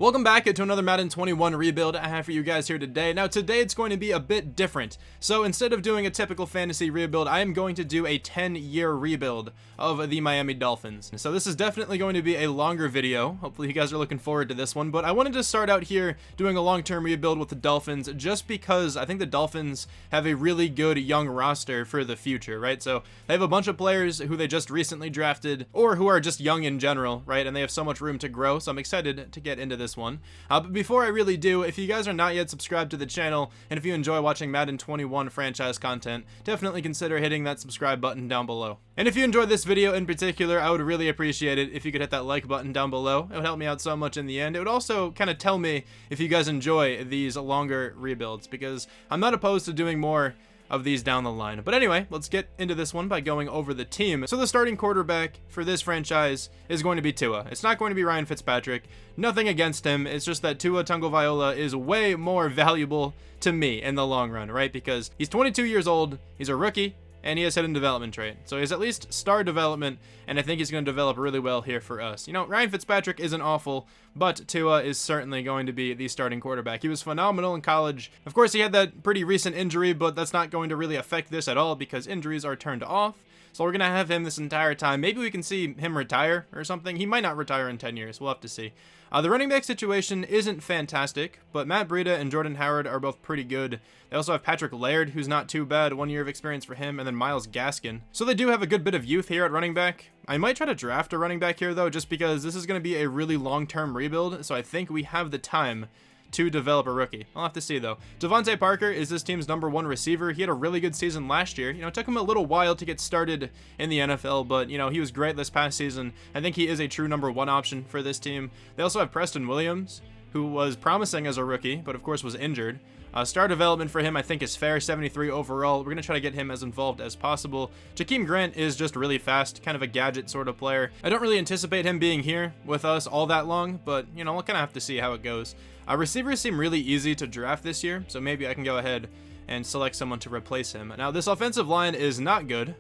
Welcome back to another Madden 21 rebuild I have for you guys here today. Now today it's going to be a bit different. So instead of doing a typical fantasy rebuild, I am going to do a 10-year rebuild of the Miami Dolphins. So this is definitely going to be a longer video. Hopefully you guys are looking forward to this one. But I wanted to start out here doing a long-term rebuild with the Dolphins just because I think the Dolphins have a really good young roster for the future, right? So they have a bunch of players who they just recently drafted or who are just young in general, right? And they have so much room to grow. So I'm excited to get into this one. But before I really do, if you guys are not yet subscribed to the channel, and if you enjoy watching Madden 21 franchise content, definitely consider hitting that subscribe button down below. And if you enjoyed this video in particular, I would really appreciate it if you could hit that like button down below. It would help me out so much in the end. It would also kind of tell me if you guys enjoy these longer rebuilds, because I'm not opposed to doing more of these down the line. But anyway, let's get into this one by going over the team. So the starting quarterback for this franchise is going to be Tua. It's not going to be Ryan Fitzpatrick. Nothing against him. It's just that Tua Tagovailoa is way more valuable to me in the long run, right? Because he's 22 years old, he's a rookie, and he has hidden development trait. So he's at least star development, and I think he's going to develop really well here for us. You know, Ryan Fitzpatrick isn't awful, but Tua is certainly going to be the starting quarterback. He was phenomenal in college. Of course, he had that pretty recent injury, but that's not going to really affect this at all because injuries are turned off. So we're going to have him this entire time. Maybe we can see him retire or something. He might not retire in 10 years. We'll have to see. The running back situation isn't fantastic, but Matt Breida and Jordan Howard are both pretty good. They also have Patrick Laird, who's not too bad, 1 year of experience for him, and then Myles Gaskin. So they do have a good bit of youth here at running back. I might try to draft a running back here, though, just because this is going to be a really long-term rebuild, so I think we have the time to develop a rookie. I'll have to see, though. Devontae Parker is this team's #1 receiver. He had a really good season last year. You know, it took him a little while to get started in the NFL, but, you know, he was great this past season. I think he is a true #1 option for this team. They also have Preston Williams, who was promising as a rookie, but of course was injured. Star development for him, I think, is fair, 73 overall. We're going to try to get him as involved as possible. Jakeem Grant is just really fast, kind of a gadget sort of player. I don't really anticipate him being here with us all that long, but, you know, we'll kind of have to see how it goes. Receivers seem really easy to draft this year, so maybe I can go ahead and select someone to replace him. Now, this offensive line is not good,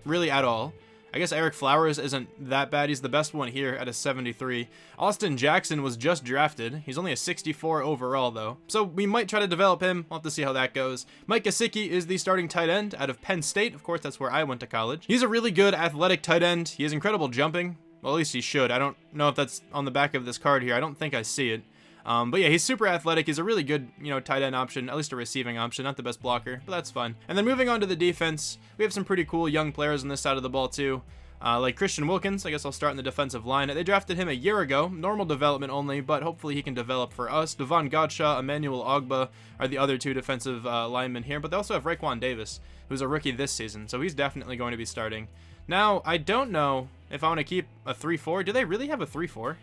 really at all. I guess Eric Flowers isn't that bad. He's the best one here at a 73. Austin Jackson was just drafted. He's only a 64 overall, though. So we might try to develop him. We'll have to see how that goes. Mike Gesicki is the starting tight end out of Penn State. Of course, that's where I went to college. He's a really good athletic tight end. He has incredible jumping. Well, at least he should. I don't know if that's on the back of this card here. I don't think I see it. But yeah, he's super athletic. He's a really good, you know, tight end option, at least a receiving option. Not the best blocker, but that's fine. And then moving on to the defense, we have some pretty cool young players on this side of the ball too. Like Christian Wilkins. I guess I'll start in the defensive line. They drafted him a year ago, normal development only, but hopefully he can develop for us. Devon Godchaux, Emmanuel Ogbah are the other two defensive linemen here, but they also have Raekwon Davis, who's a rookie this season, so he's definitely going to be starting. Now, I don't know if I want to keep a 3-4. Do they really have a 3-4?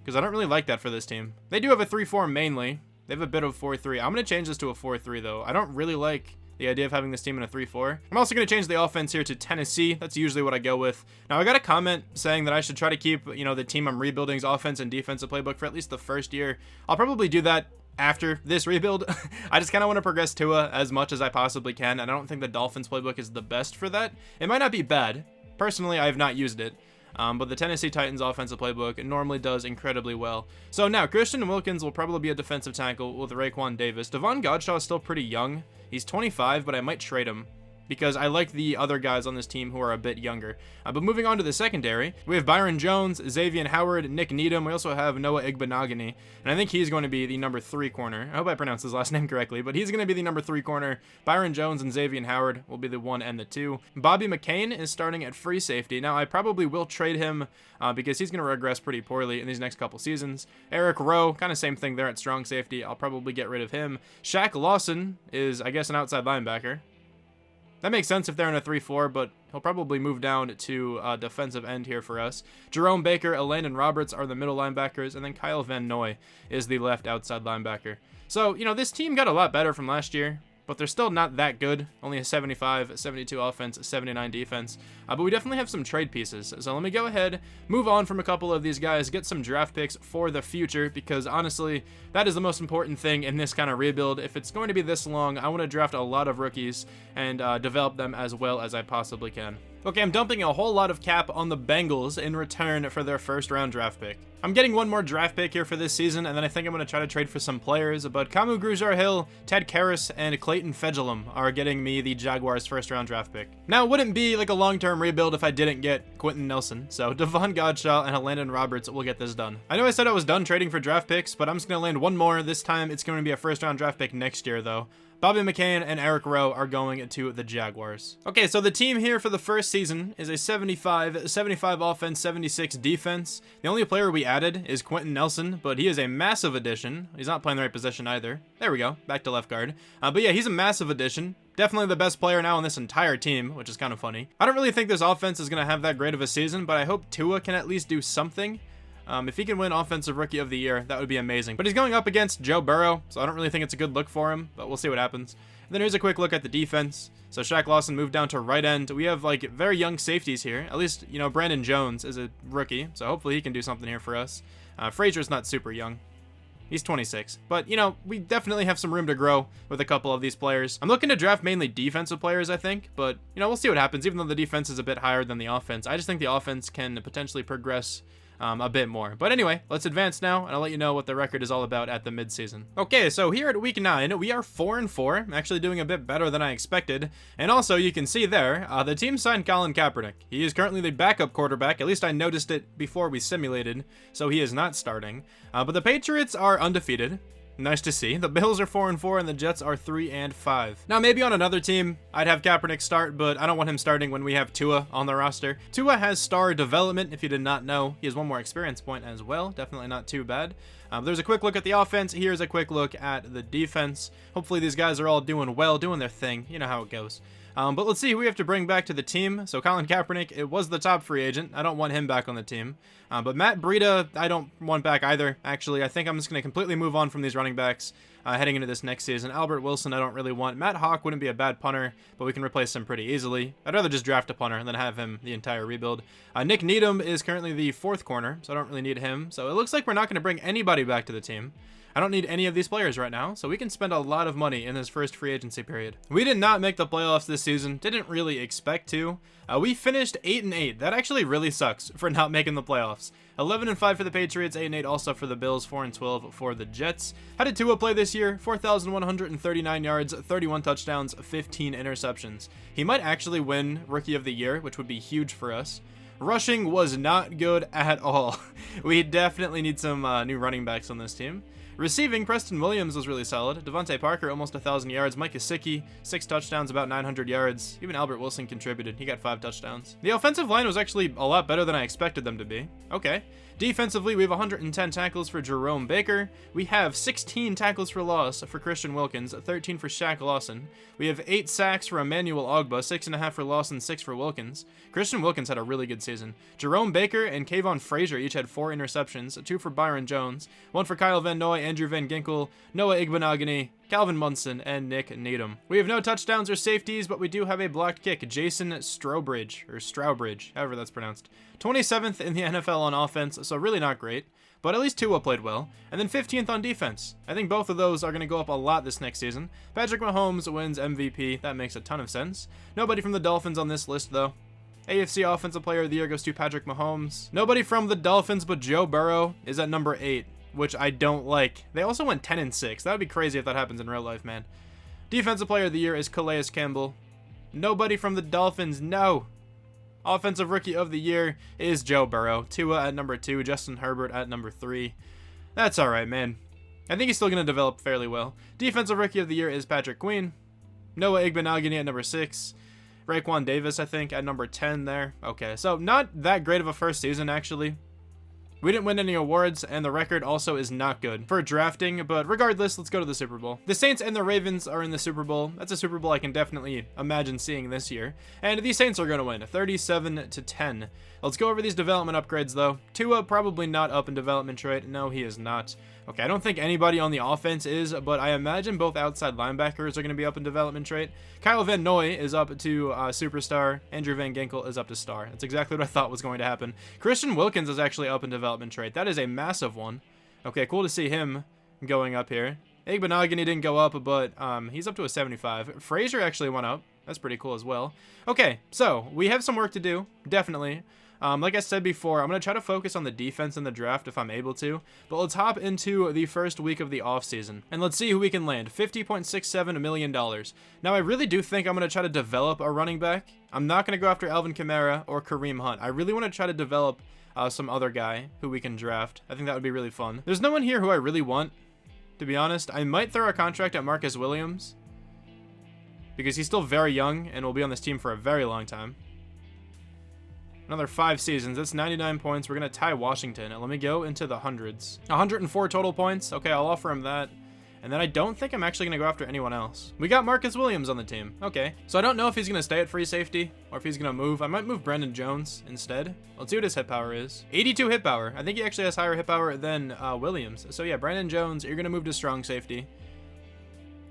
Because I don't really like that for this team. They do have a 3-4 mainly. They have a bit of 4-3. I'm going to change this to a 4-3, though. I don't really like the idea of having this team in a 3-4. I'm also going to change the offense here to Tennessee. That's usually what I go with. Now, I got a comment saying that I should try to keep, you know, the team I'm rebuilding's offense and defensive playbook for at least the first year. I'll probably do that after this rebuild. I just kind of want to progress Tua as much as I possibly can, and I don't think the Dolphins playbook is the best for that. It might not be bad. Personally, I have not used it. But the Tennessee Titans offensive playbook normally does incredibly well. So now, Christian Wilkins will probably be a defensive tackle with Raekwon Davis. Devon Godchaux is still pretty young. He's 25, but I might trade him because I like the other guys on this team who are a bit younger. But moving on to the secondary, we have Byron Jones, Xavier Howard, Nick Needham. We also have Noah Igbenogany, and I think he's going to be the #3 corner. I hope I pronounced his last name correctly, but he's going to be the #3 corner. Byron Jones and Xavier Howard will be the 1 and the 2. Bobby McCain is starting at free safety. Now, I probably will trade him because he's going to regress pretty poorly in these next couple seasons. Eric Rowe, kind of same thing there at strong safety. I'll probably get rid of him. Shaq Lawson is, I guess, an outside linebacker. That makes sense if they're in a 3-4, but he'll probably move down to defensive end here for us. Jerome Baker, Landon Roberts are the middle linebackers, and then Kyle Van Noy is the left outside linebacker. So, you know, this team got a lot better from last year, but they're still not that good. Only a 75, 72 offense, 79 defense. But we definitely have some trade pieces. So let me go ahead, move on from a couple of these guys, get some draft picks for the future, because honestly, that is the most important thing in this kind of rebuild. If it's going to be this long, I want to draft a lot of rookies and develop them as well as I possibly can. Okay, I'm dumping a whole lot of cap on the Bengals in return for their first round draft pick. I'm getting one more draft pick here for this season, and then I think I'm going to try to trade for some players, but Kamu Grugier-Hill, Ted Karras, and Clayton Fejedelem are getting me the Jaguars' first-round draft pick. Now, it wouldn't be like a long-term rebuild if I didn't get Quentin Nelson, so Devon Godshaw and Landon Roberts will get this done. I know I said I was done trading for draft picks, but I'm just going to land one more. This time, it's going to be a first-round draft pick next year, though. Bobby McCain and Eric Rowe are going to the Jaguars. Okay, so the team here for the first season is a 75 offense, 76 defense. The only player we added is Quentin Nelson, but he is a massive addition. He's not playing the right position either. There we go, back to left guard. But yeah, he's a massive addition. Definitely the best player now on this entire team, which is kind of funny. I don't really think this offense is going to have that great of a season, but I hope Tua can at least do something. If he can win Offensive Rookie of the Year, that would be amazing. But he's going up against Joe Burrow, so I don't really think it's a good look for him, but we'll see what happens. And then here's a quick look at the defense. So Shaq Lawson moved down to right end. We have like very young safeties here. At least, you know, Brandon Jones is a rookie, so hopefully he can do something here for us. Frazier's not super young. He's 26. But, you know, we definitely have some room to grow with a couple of these players. I'm looking to draft mainly defensive players, I think. But, you know, we'll see what happens. Even though the defense is a bit higher than the offense, I just think the offense can potentially progress a bit more. But anyway, let's advance now, and I'll let you know what the record is all about at the midseason. Okay, so here at week 9, we are 4-4, actually doing a bit better than I expected. And also, you can see there, the team signed Colin Kaepernick. He is currently the backup quarterback. At least I noticed it before we simulated, so he is not starting. But the Patriots are undefeated. Nice to see. The Bills are 4-4 and the Jets are 3-5. Now, maybe on another team, I'd have Kaepernick start, but I don't want him starting when we have Tua on the roster. Tua has star development, if you did not know. He has one more experience point as well. Definitely not too bad. There's a quick look at the offense. Here's a quick look at the defense. Hopefully these guys are all doing well, doing their thing. You know how it goes. But let's see who we have to bring back to the team. So Colin Kaepernick, it was the top free agent. I don't want him back on the team. But Matt Breida, I don't want back either. Actually, I think I'm just going to completely move on from these running backs heading into this next season. Albert Wilson, I don't really want. Matt Hawk wouldn't be a bad punter, but we can replace him pretty easily. I'd rather just draft a punter than have him the entire rebuild. Nick Needham is currently the 4th corner, so I don't really need him. So it looks like we're not going to bring anybody back to the team. I don't need any of these players right now, so we can spend a lot of money in this first free agency period. We did not make the playoffs this season. Didn't really expect to. We finished 8-8. That actually really sucks for not making the playoffs. 11-5 for the Patriots, 8-8 also for the Bills, 4-12 for the Jets. How did Tua play this year? 4,139 yards, 31 touchdowns, 15 interceptions. He might actually win Rookie of the Year, which would be huge for us. Rushing was not good at all. We definitely need some new running backs on this team. Receiving, Preston Williams was really solid. Devontae Parker, almost 1,000 yards. Mike Gesicki, 6 touchdowns, about 900 yards. Even Albert Wilson contributed. He got 5 touchdowns. The offensive line was actually a lot better than I expected them to be. Okay. Defensively, we have 110 tackles for Jerome Baker. We have 16 tackles for loss for Christian Wilkins, 13 for Shaq Lawson. We have 8 sacks for Emmanuel Ogbah, 6.5 for Lawson, 6 for Wilkins. Christian Wilkins had a really good season. Jerome Baker and Kayvon Frazier each had 4 interceptions, 2 for Byron Jones, 1 for Kyle Van Noy, Andrew Van Ginkel, Noah Igbenogany, Calvin Munson, and Nick Needham. We have no touchdowns or safeties, but we do have a blocked kick. Jason Strawbridge, however that's pronounced. 27th in the NFL on offense, so really not great, but at least Tua played well. And then 15th on defense. I think both of those are going to go up a lot this next season. Patrick Mahomes wins MVP. That makes a ton of sense. Nobody from the Dolphins on this list, though. AFC Offensive Player of the Year goes to Patrick Mahomes. Nobody from the Dolphins but Joe Burrow is at number 8. Which I don't like. They also went 10-6. That would be crazy if that happens in real life, man. Defensive Player of the Year is Calais Campbell. Nobody from the Dolphins, no. Offensive Rookie of the Year is Joe Burrow. Tua at number 2, Justin Herbert at number 3. That's alright, man. I think he's still going to develop fairly well. Defensive Rookie of the Year is Patrick Queen. Noah Igbenogany at number 6. Raekwon Davis, I think, at number 10 there. Okay, so not that great of a first season, actually. We didn't win any awards, and the record also is not good for drafting, but regardless, let's go to the Super Bowl. The Saints and the Ravens are in the Super Bowl. That's a Super Bowl I can definitely imagine seeing this year. And these Saints are going to win, 37-10. Let's go over these development upgrades, though. Tua, probably not up in development trait. No, he is not. Okay, I don't think anybody on the offense is, but I imagine both outside linebackers are going to be up in development trait. Kyle Van Noy is up to superstar. Andrew Van Ginkel is up to star. That's exactly what I thought was going to happen. Christian Wilkins is actually up in development trait. That is a massive one. Okay, cool to see him going up here. Igbenogany didn't go up, but he's up to a 75. Frazier actually went up. That's pretty cool as well. Okay, so we have some work to do, definitely. Like I said before, I'm going to try to focus on the defense in the draft if I'm able to. But let's hop into the first week of the offseason. And let's see who we can land. $50.67 million. Now, I really do think I'm going to try to develop a running back. I'm not going to go after Alvin Kamara or Kareem Hunt. I really want to try to develop some other guy who we can draft. I think that would be really fun. There's no one here who I really want, to be honest. I might throw a contract at Marcus Williams, because he's still very young and will be on this team for a very long time. Another 5 seasons. That's 99 points. We're going to tie Washington. And let me go into the hundreds. 104 total points. Okay, I'll offer him that. And then I don't think I'm actually going to go after anyone else. We got Marcus Williams on the team. Okay. So I don't know if he's going to stay at free safety or if he's going to move. I might move Brandon Jones instead. Let's see what his hit power is. 82 hit power. I think he actually has higher hit power than Williams. So yeah, Brandon Jones, you're going to move to strong safety.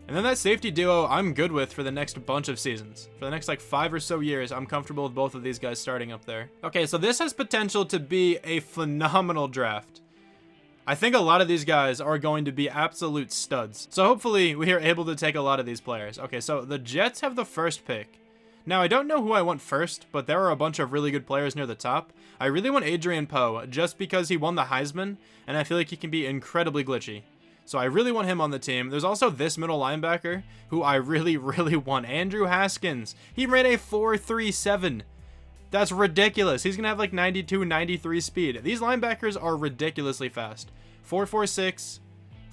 And then that safety duo I'm good with for the next bunch of seasons. For the next like 5 or so years, I'm comfortable with both of these guys starting up there. Okay, so this has potential to be a phenomenal draft. I think a lot of these guys are going to be absolute studs. So hopefully we are able to take a lot of these players. Okay, so the Jets have the first pick. Now, I don't know who I want first, but there are a bunch of really good players near the top. I really want Adrian Poe just because he won the Heisman, and I feel like he can be incredibly glitchy. So I really want him on the team. There's also this middle linebacker who I really want. Andrew Haskins. He ran a 4.37. That's ridiculous. He's going to have like 92, 93 speed. These linebackers are ridiculously fast. 4.46,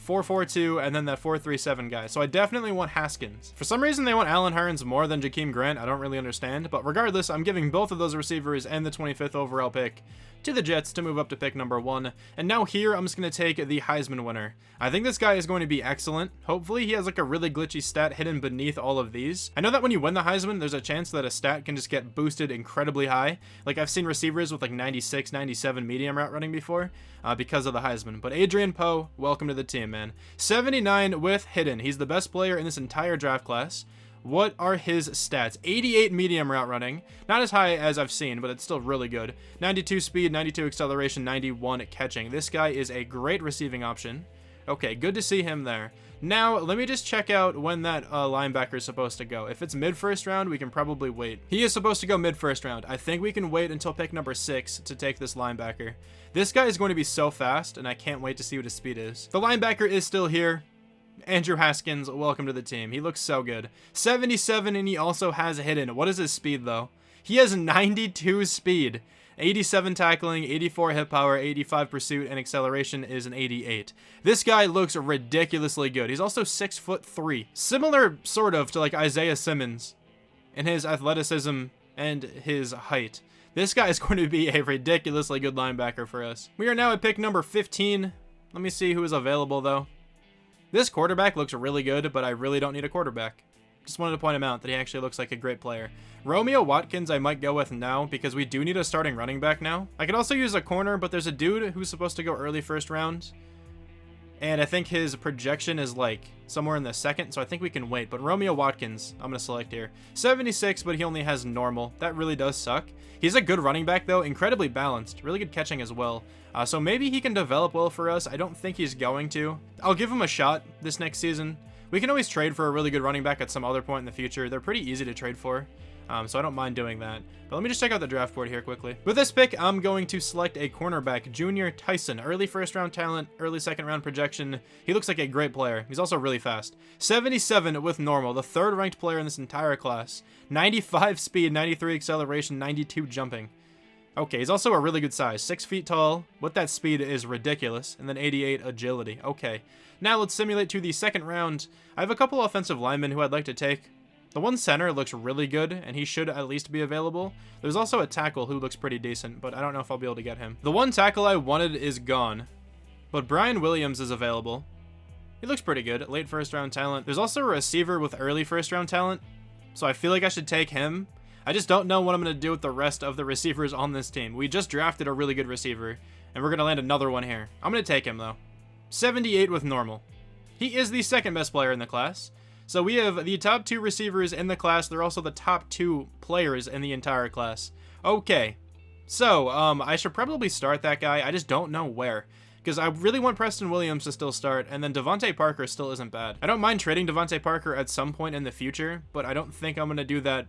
4.42, and then that 4.37 guy. So I definitely want Haskins. For some reason, they want Allen Hurns more than Jakeem Grant. I don't really understand. But regardless, I'm giving both of those receivers and the 25th overall pick to the Jets to move up to pick number 1. And now here, I'm just going to take the Heisman winner. I think this guy is going to be excellent. Hopefully, he has like a really glitchy stat hidden beneath all of these. I know that when you win the Heisman, there's a chance that a stat can just get boosted incredibly high. Like I've seen receivers with like 96, 97 medium route running before because of the Heisman. But Adrian Poe, welcome to the team, man. 79 with hidden. He's the best player in this entire draft class. What are his stats? 88 medium route running. Not as high as I've seen, but it's still really good. 92 speed, 92 acceleration, 91 catching. This guy is a great receiving option. Okay, good to see him there. Now, let me just check out when that linebacker is supposed to go. If it's mid-first round, we can probably wait. He is supposed to go mid-first round. I think we can wait until pick number 6 to take this linebacker. This guy is going to be so fast, and I can't wait to see what his speed is. The linebacker is still here. Andrew Haskins, welcome to the team. He looks so good. 77, and he also has hidden. What is his speed, though? He has 92 speed. 87 tackling, 84 hit power, 85 pursuit, and acceleration is an 88. This guy looks ridiculously good. He's also 6'3". Similar, sort of, to like Isaiah Simmons in his athleticism and his height. This guy is going to be a ridiculously good linebacker for us. We are now at pick number 15. Let me see who is available, though. This quarterback looks really good, but I really don't need a quarterback. Just wanted to point him out that he actually looks like a great player. Romeo Watkins I might go with now because we do need a starting running back now. I could also use a corner, but there's a dude who's supposed to go early first round. And I think his projection is like somewhere in the second, so I think we can wait. But Romeo Watkins, I'm going to select here. 76, but he only has normal. That really does suck. He's a good running back, though. Incredibly balanced. Really good catching as well. So maybe he can develop well for us. I don't think he's going to. I'll give him a shot this next season. We can always trade for a really good running back at some other point in the future. They're pretty easy to trade for. So I don't mind doing that. But let me just check out the draft board here quickly. With this pick, I'm going to select a cornerback, Junior Tyson. Early first round talent, early second round projection. He looks like a great player. He's also really fast. 77 with normal, the 3rd ranked player in this entire class. 95 speed, 93 acceleration, 92 jumping. Okay, he's also a really good size. 6 feet tall. With that speed is ridiculous. And then 88 agility. Okay. Now let's simulate to the second round. I have a couple offensive linemen who I'd like to take. The one center looks really good, and he should at least be available. There's also a tackle who looks pretty decent, but I don't know if I'll be able to get him. The one tackle I wanted is gone, but Brian Williams is available. He looks pretty good. Late first round talent. There's also a receiver with early first round talent, so I feel like I should take him. I just don't know what I'm going to do with the rest of the receivers on this team. We just drafted a really good receiver, and we're going to land another one here. I'm going to take him, though. 78 with normal. He is the 2nd best player in the class. So we have the top 2 receivers in the class. They're also the top 2 players in the entire class. Okay. So, I should probably start that guy. I just don't know where. Because I really want Preston Williams to still start, and then Devontae Parker still isn't bad. I don't mind trading Devontae Parker at some point in the future, but I don't think I'm going to do that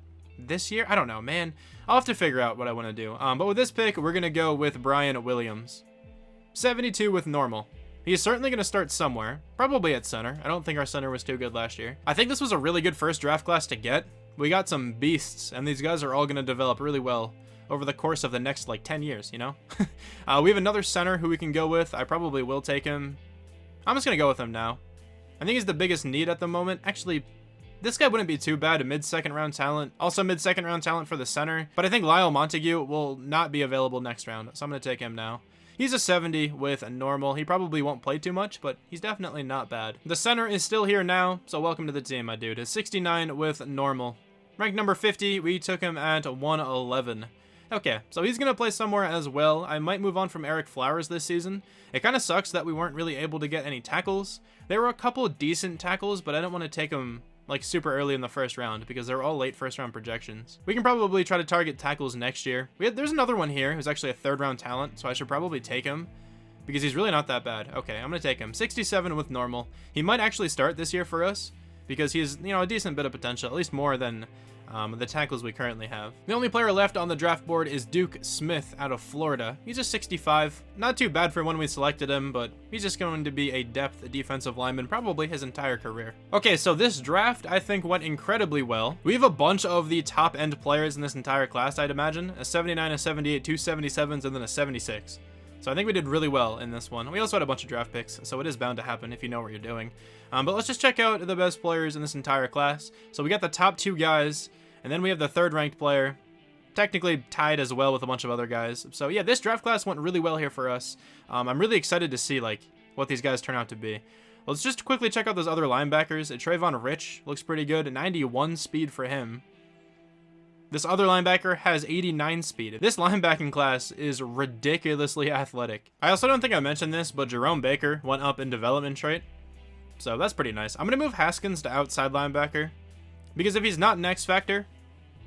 this year. I don't know, man. I'll have to figure out what I want to do. But with this pick, we're going to go with Brian Williams. 72 with normal. He's certainly going to start somewhere, probably at center. I don't think our center was too good last year. I think this was a really good first draft class to get. We got some beasts, and these guys are all going to develop really well over the course of the next, like, 10 years, you know? We have another center who we can go with. I probably will take him. I'm just going to go with him now. I think he's the biggest need at the moment. Actually, this guy wouldn't be too bad, a mid-second round talent. Also mid-second round talent for the center. But I think Lyle Montague will not be available next round, so I'm going to take him now. He's a 70 with a normal. He probably won't play too much, but he's definitely not bad. The center is still here now, so welcome to the team, my dude. He's 69 with normal. Ranked number 50, we took him at 111. Okay, so he's going to play somewhere as well. I might move on from Eric Flowers this season. It kind of sucks that we weren't really able to get any tackles. There were a couple decent tackles, but I didn't want to take them like super early in the first round because they're all late first round projections. We can probably try to target tackles next year. There's another one here who's actually a third round talent, so I should probably take him because he's really not that bad. Okay, I'm going to take him. 67 with normal. He might actually start this year for us because he's, you know, a decent bit of potential, at least more than the tackles we currently have. The only player left on the draft board is Duke Smith out of Florida. He's a 65. Not too bad for when we selected him, but he's just going to be a depth defensive lineman probably his entire career. Okay, so this draft I think went incredibly well. We have a bunch of the top end players in this entire class, I'd imagine. A 79, a 78, two 77s, and then a 76. So I think we did really well in this one. We also had a bunch of draft picks, so it is bound to happen if you know what you're doing. But let's just check out the best players in this entire class. So we got the top two guys, and then we have the third ranked player, technically tied as well with a bunch of other guys. So yeah, this draft class went really well here for us. I'm really excited to see like what these guys turn out to be. Let's just quickly check out those other linebackers. Trayvon Rich looks pretty good, 91 speed for him. This other linebacker has 89 speed. This linebacking class is ridiculously athletic. I also don't think I mentioned this, but Jerome Baker went up in development trait. So that's pretty nice. I'm going to move Haskins to outside linebacker because if he's not an X factor,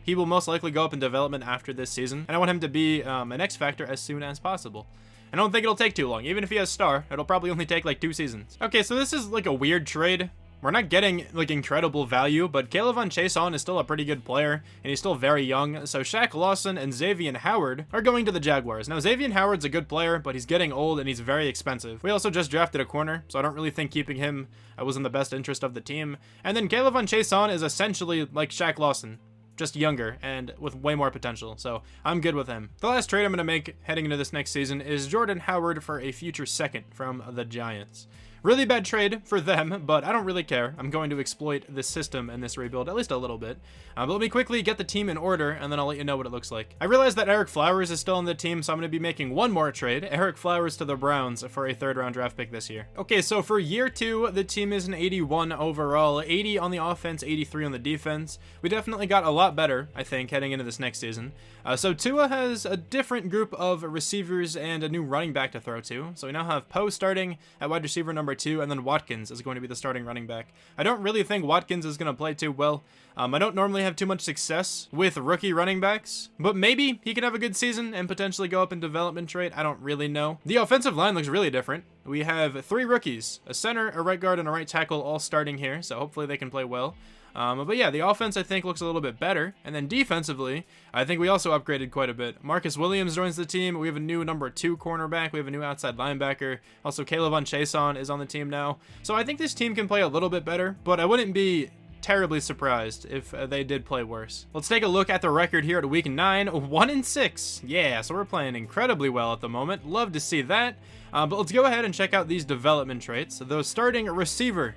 he will most likely go up in development after this season. And I want him to be an X factor as soon as possible. I don't think it'll take too long. Even if he has star, it'll probably only take like 2 seasons. Okay, so this is like a weird trade. We're not getting like incredible value, but Kayvon Chason is still a pretty good player, and he's still very young. So Shaq Lawson and Xavier Howard are going to the Jaguars. Now Xavier Howard's a good player, but he's getting old and he's very expensive. We also just drafted a corner, so I don't really think keeping him was in the best interest of the team. And then Kayvon Chason is essentially like Shaq Lawson, just younger and with way more potential, so I'm good with him. The last trade I'm going to make heading into this next season is Jordan Howard for a future second from the Giants. Really bad trade for them, but I don't really care. I'm going to exploit this system and this rebuild at least a little bit. But let me quickly get the team in order, and then I'll let you know what it looks like. I realize that Eric Flowers is still on the team, so I'm going to be making one more trade. Eric Flowers to the Browns for a third-round draft pick this year. Okay, so for year 2, the team is an 81 overall, 80 on the offense, 83 on the defense. We definitely got a lot better, I think, heading into this next season. So Tua has a different group of receivers and a new running back to throw to. So we now have Poe starting at wide receiver number 2, and then Watkins is going to be the starting running back. I don't really think Watkins is going to play too well. I don't normally have too much success with rookie running backs, but maybe he could have a good season and potentially go up in development trait. I don't really know. The offensive line looks really different. We have 3 rookies, a center, a right guard, and a right tackle all starting here, so hopefully they can play well. But yeah, the offense I think looks a little bit better. And then defensively, I think we also upgraded quite a bit. Marcus Williams joins the team. We have a new number 2 cornerback. We have a new outside linebacker. Also, Kayvon Chason is on the team now. So I think this team can play a little bit better, but I wouldn't be terribly surprised if they did play worse. Let's take a look at the record here at week 9, 1-6. Yeah, so we're playing incredibly well at the moment. Love to see that. But let's go ahead and check out these development traits. So the starting receiver,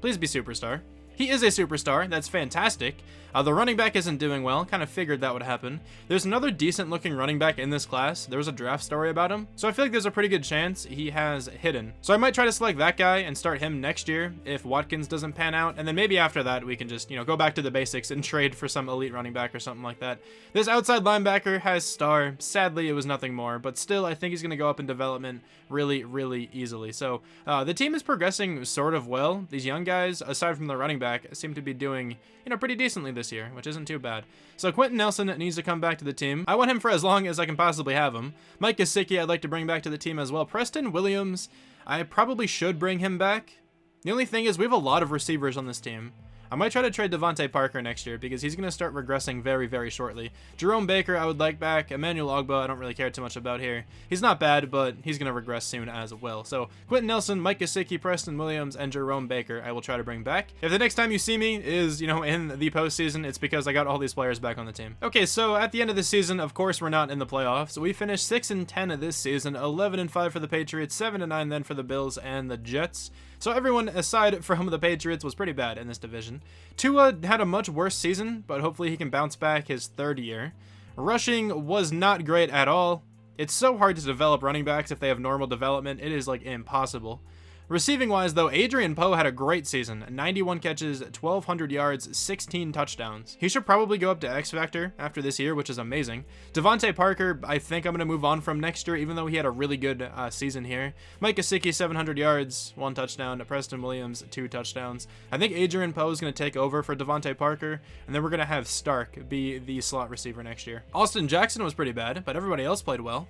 please be superstar. He is a superstar. That's fantastic. The running back isn't doing well. Kind of figured that would happen. There's another decent looking running back in this class. There was a draft story about him. So I feel like there's a pretty good chance he has hidden. So I might try to select that guy and start him next year if Watkins doesn't pan out. And then maybe after that, we can just, go back to the basics and trade for some elite running back or something like that. This outside linebacker has star. Sadly, it was nothing more. But still, I think he's going to go up in development really, really easily. So the team is progressing sort of well. These young guys, aside from the running back, seem to be doing, pretty decently this year, which isn't too bad. So Quentin Nelson needs to come back to the team. I want him for as long as I can possibly have him. Mike Gesicki I'd like to bring back to the team as well. Preston Williams, I probably should bring him back. The only thing is we have a lot of receivers on this team. I might try to trade Devontae Parker next year because he's going to start regressing very, very shortly. Jerome Baker, I would like back. Emmanuel Ogbah, I don't really care too much about here. He's not bad, but he's going to regress soon as well. So Quentin Nelson, Mike Gesicki, Preston Williams, and Jerome Baker, I will try to bring back. If the next time you see me is, in the postseason, it's because I got all these players back on the team. Okay, so at the end of the season, of course, we're not in the playoffs. We finished 6-10 this season, 11-5 for the Patriots, 7-9 then for the Bills and the Jets. So everyone aside from the Patriots was pretty bad in this division. Tua had a much worse season, but hopefully he can bounce back his third year. Rushing was not great at all. It's so hard to develop running backs if they have normal development. It is like impossible. Receiving wise though, Adrian Poe had a great season. 91 catches, 1,200 yards, 16 touchdowns. He should probably go up to X Factor after this year, which is amazing. Devontae Parker, I think I'm going to move on from next year, even though he had a really good season here. Mike Gesicki, 700 yards, 1 touchdown. Preston Williams, 2 touchdowns. I think Adrian Poe is going to take over for Devontae Parker, and then we're going to have Stark be the slot receiver next year. Austin Jackson was pretty bad, but everybody else played well.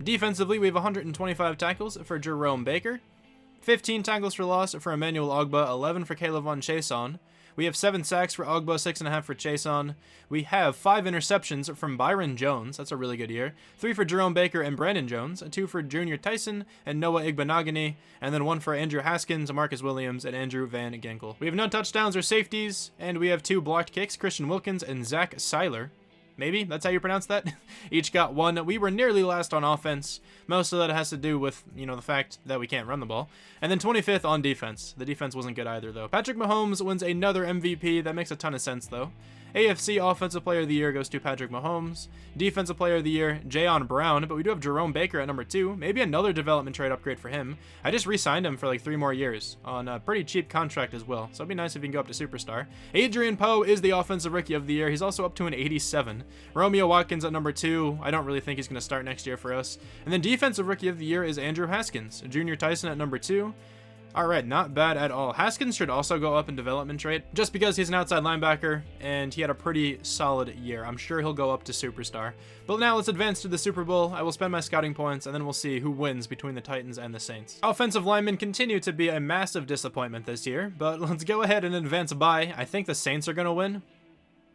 Defensively, we have 125 tackles for Jerome Baker. 15 tackles for loss for Emmanuel Ogbah, 11 for Kayvon Chason. We have 7 sacks for Ogbah, 6.5 for Chason. We have 5 interceptions from Byron Jones. That's a really good year. 3 for Jerome Baker and Brandon Jones. 2 for Junior Tyson and Noah Igbenogany. And then 1 for Andrew Haskins, Marcus Williams, and Andrew Van Ginkel. We have no touchdowns or safeties. And we have 2 blocked kicks, Christian Wilkins and Zach Seiler. Maybe that's how you pronounce that. Each got 1. We were nearly last on offense. Most of that has to do with, the fact that we can't run the ball. And then 25th on defense. The defense wasn't good either, though. Patrick Mahomes wins another MVP. That makes a ton of sense, though. AFC Offensive Player of the Year goes to Patrick Mahomes. Defensive Player of the Year, Jayon Brown, but we do have Jerome Baker at number 2. Maybe another development trade upgrade for him. I just re-signed him for like 3 more years on a pretty cheap contract as well, so it'd be nice if he can go up to Superstar. Adrian Poe is the Offensive Rookie of the Year. He's also up to an 87. Romeo Watkins at number 2. I don't really think he's going to start next year for us. And then Defensive Rookie of the Year is Andrew Haskins. Junior Tyson at number 2. Alright, not bad at all. Haskins should also go up in development trait, just because he's an outside linebacker, and he had a pretty solid year. I'm sure he'll go up to Superstar. But now let's advance to the Super Bowl. I will spend my scouting points, and then we'll see who wins between the Titans and the Saints. Offensive linemen continue to be a massive disappointment this year, but let's go ahead and advance by. I think the Saints are going to win.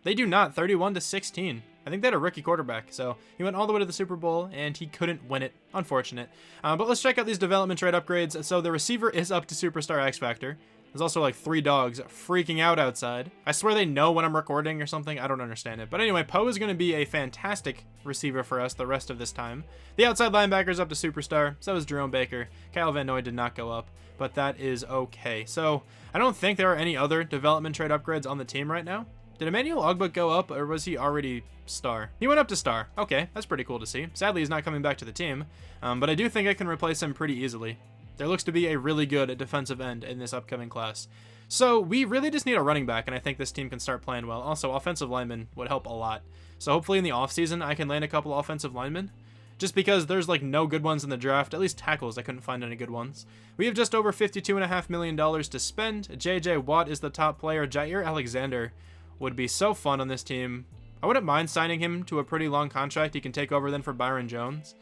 They do not, 31-16. I think they had a rookie quarterback, so he went all the way to the Super Bowl, and he couldn't win it. Unfortunate. But let's check out these development trade upgrades. So the receiver is up to Superstar X Factor. There's also like 3 dogs freaking out outside. I swear they know when I'm recording or something. I don't understand it. But anyway, Poe is going to be a fantastic receiver for us the rest of this time. The outside linebacker's up to Superstar. So is Jerome Baker. Kyle Van Noy did not go up, but that is okay. So I don't think there are any other development trade upgrades on the team right now. Did Emmanuel Ogbah go up, or was he already star? He went up to star. Okay, that's pretty cool to see. Sadly, he's not coming back to the team, but I do think I can replace him pretty easily. There looks to be a really good defensive end in this upcoming class. So we really just need a running back, and I think this team can start playing well. Also, offensive linemen would help a lot. So hopefully in the offseason, I can land a couple offensive linemen. Just because there's like no good ones in the draft, at least tackles, I couldn't find any good ones. We have just over $52.5 million to spend. JJ Watt is the top player. Jair Alexander would be so fun on this team. I wouldn't mind signing him to a pretty long contract. He can take over then for Byron Jones.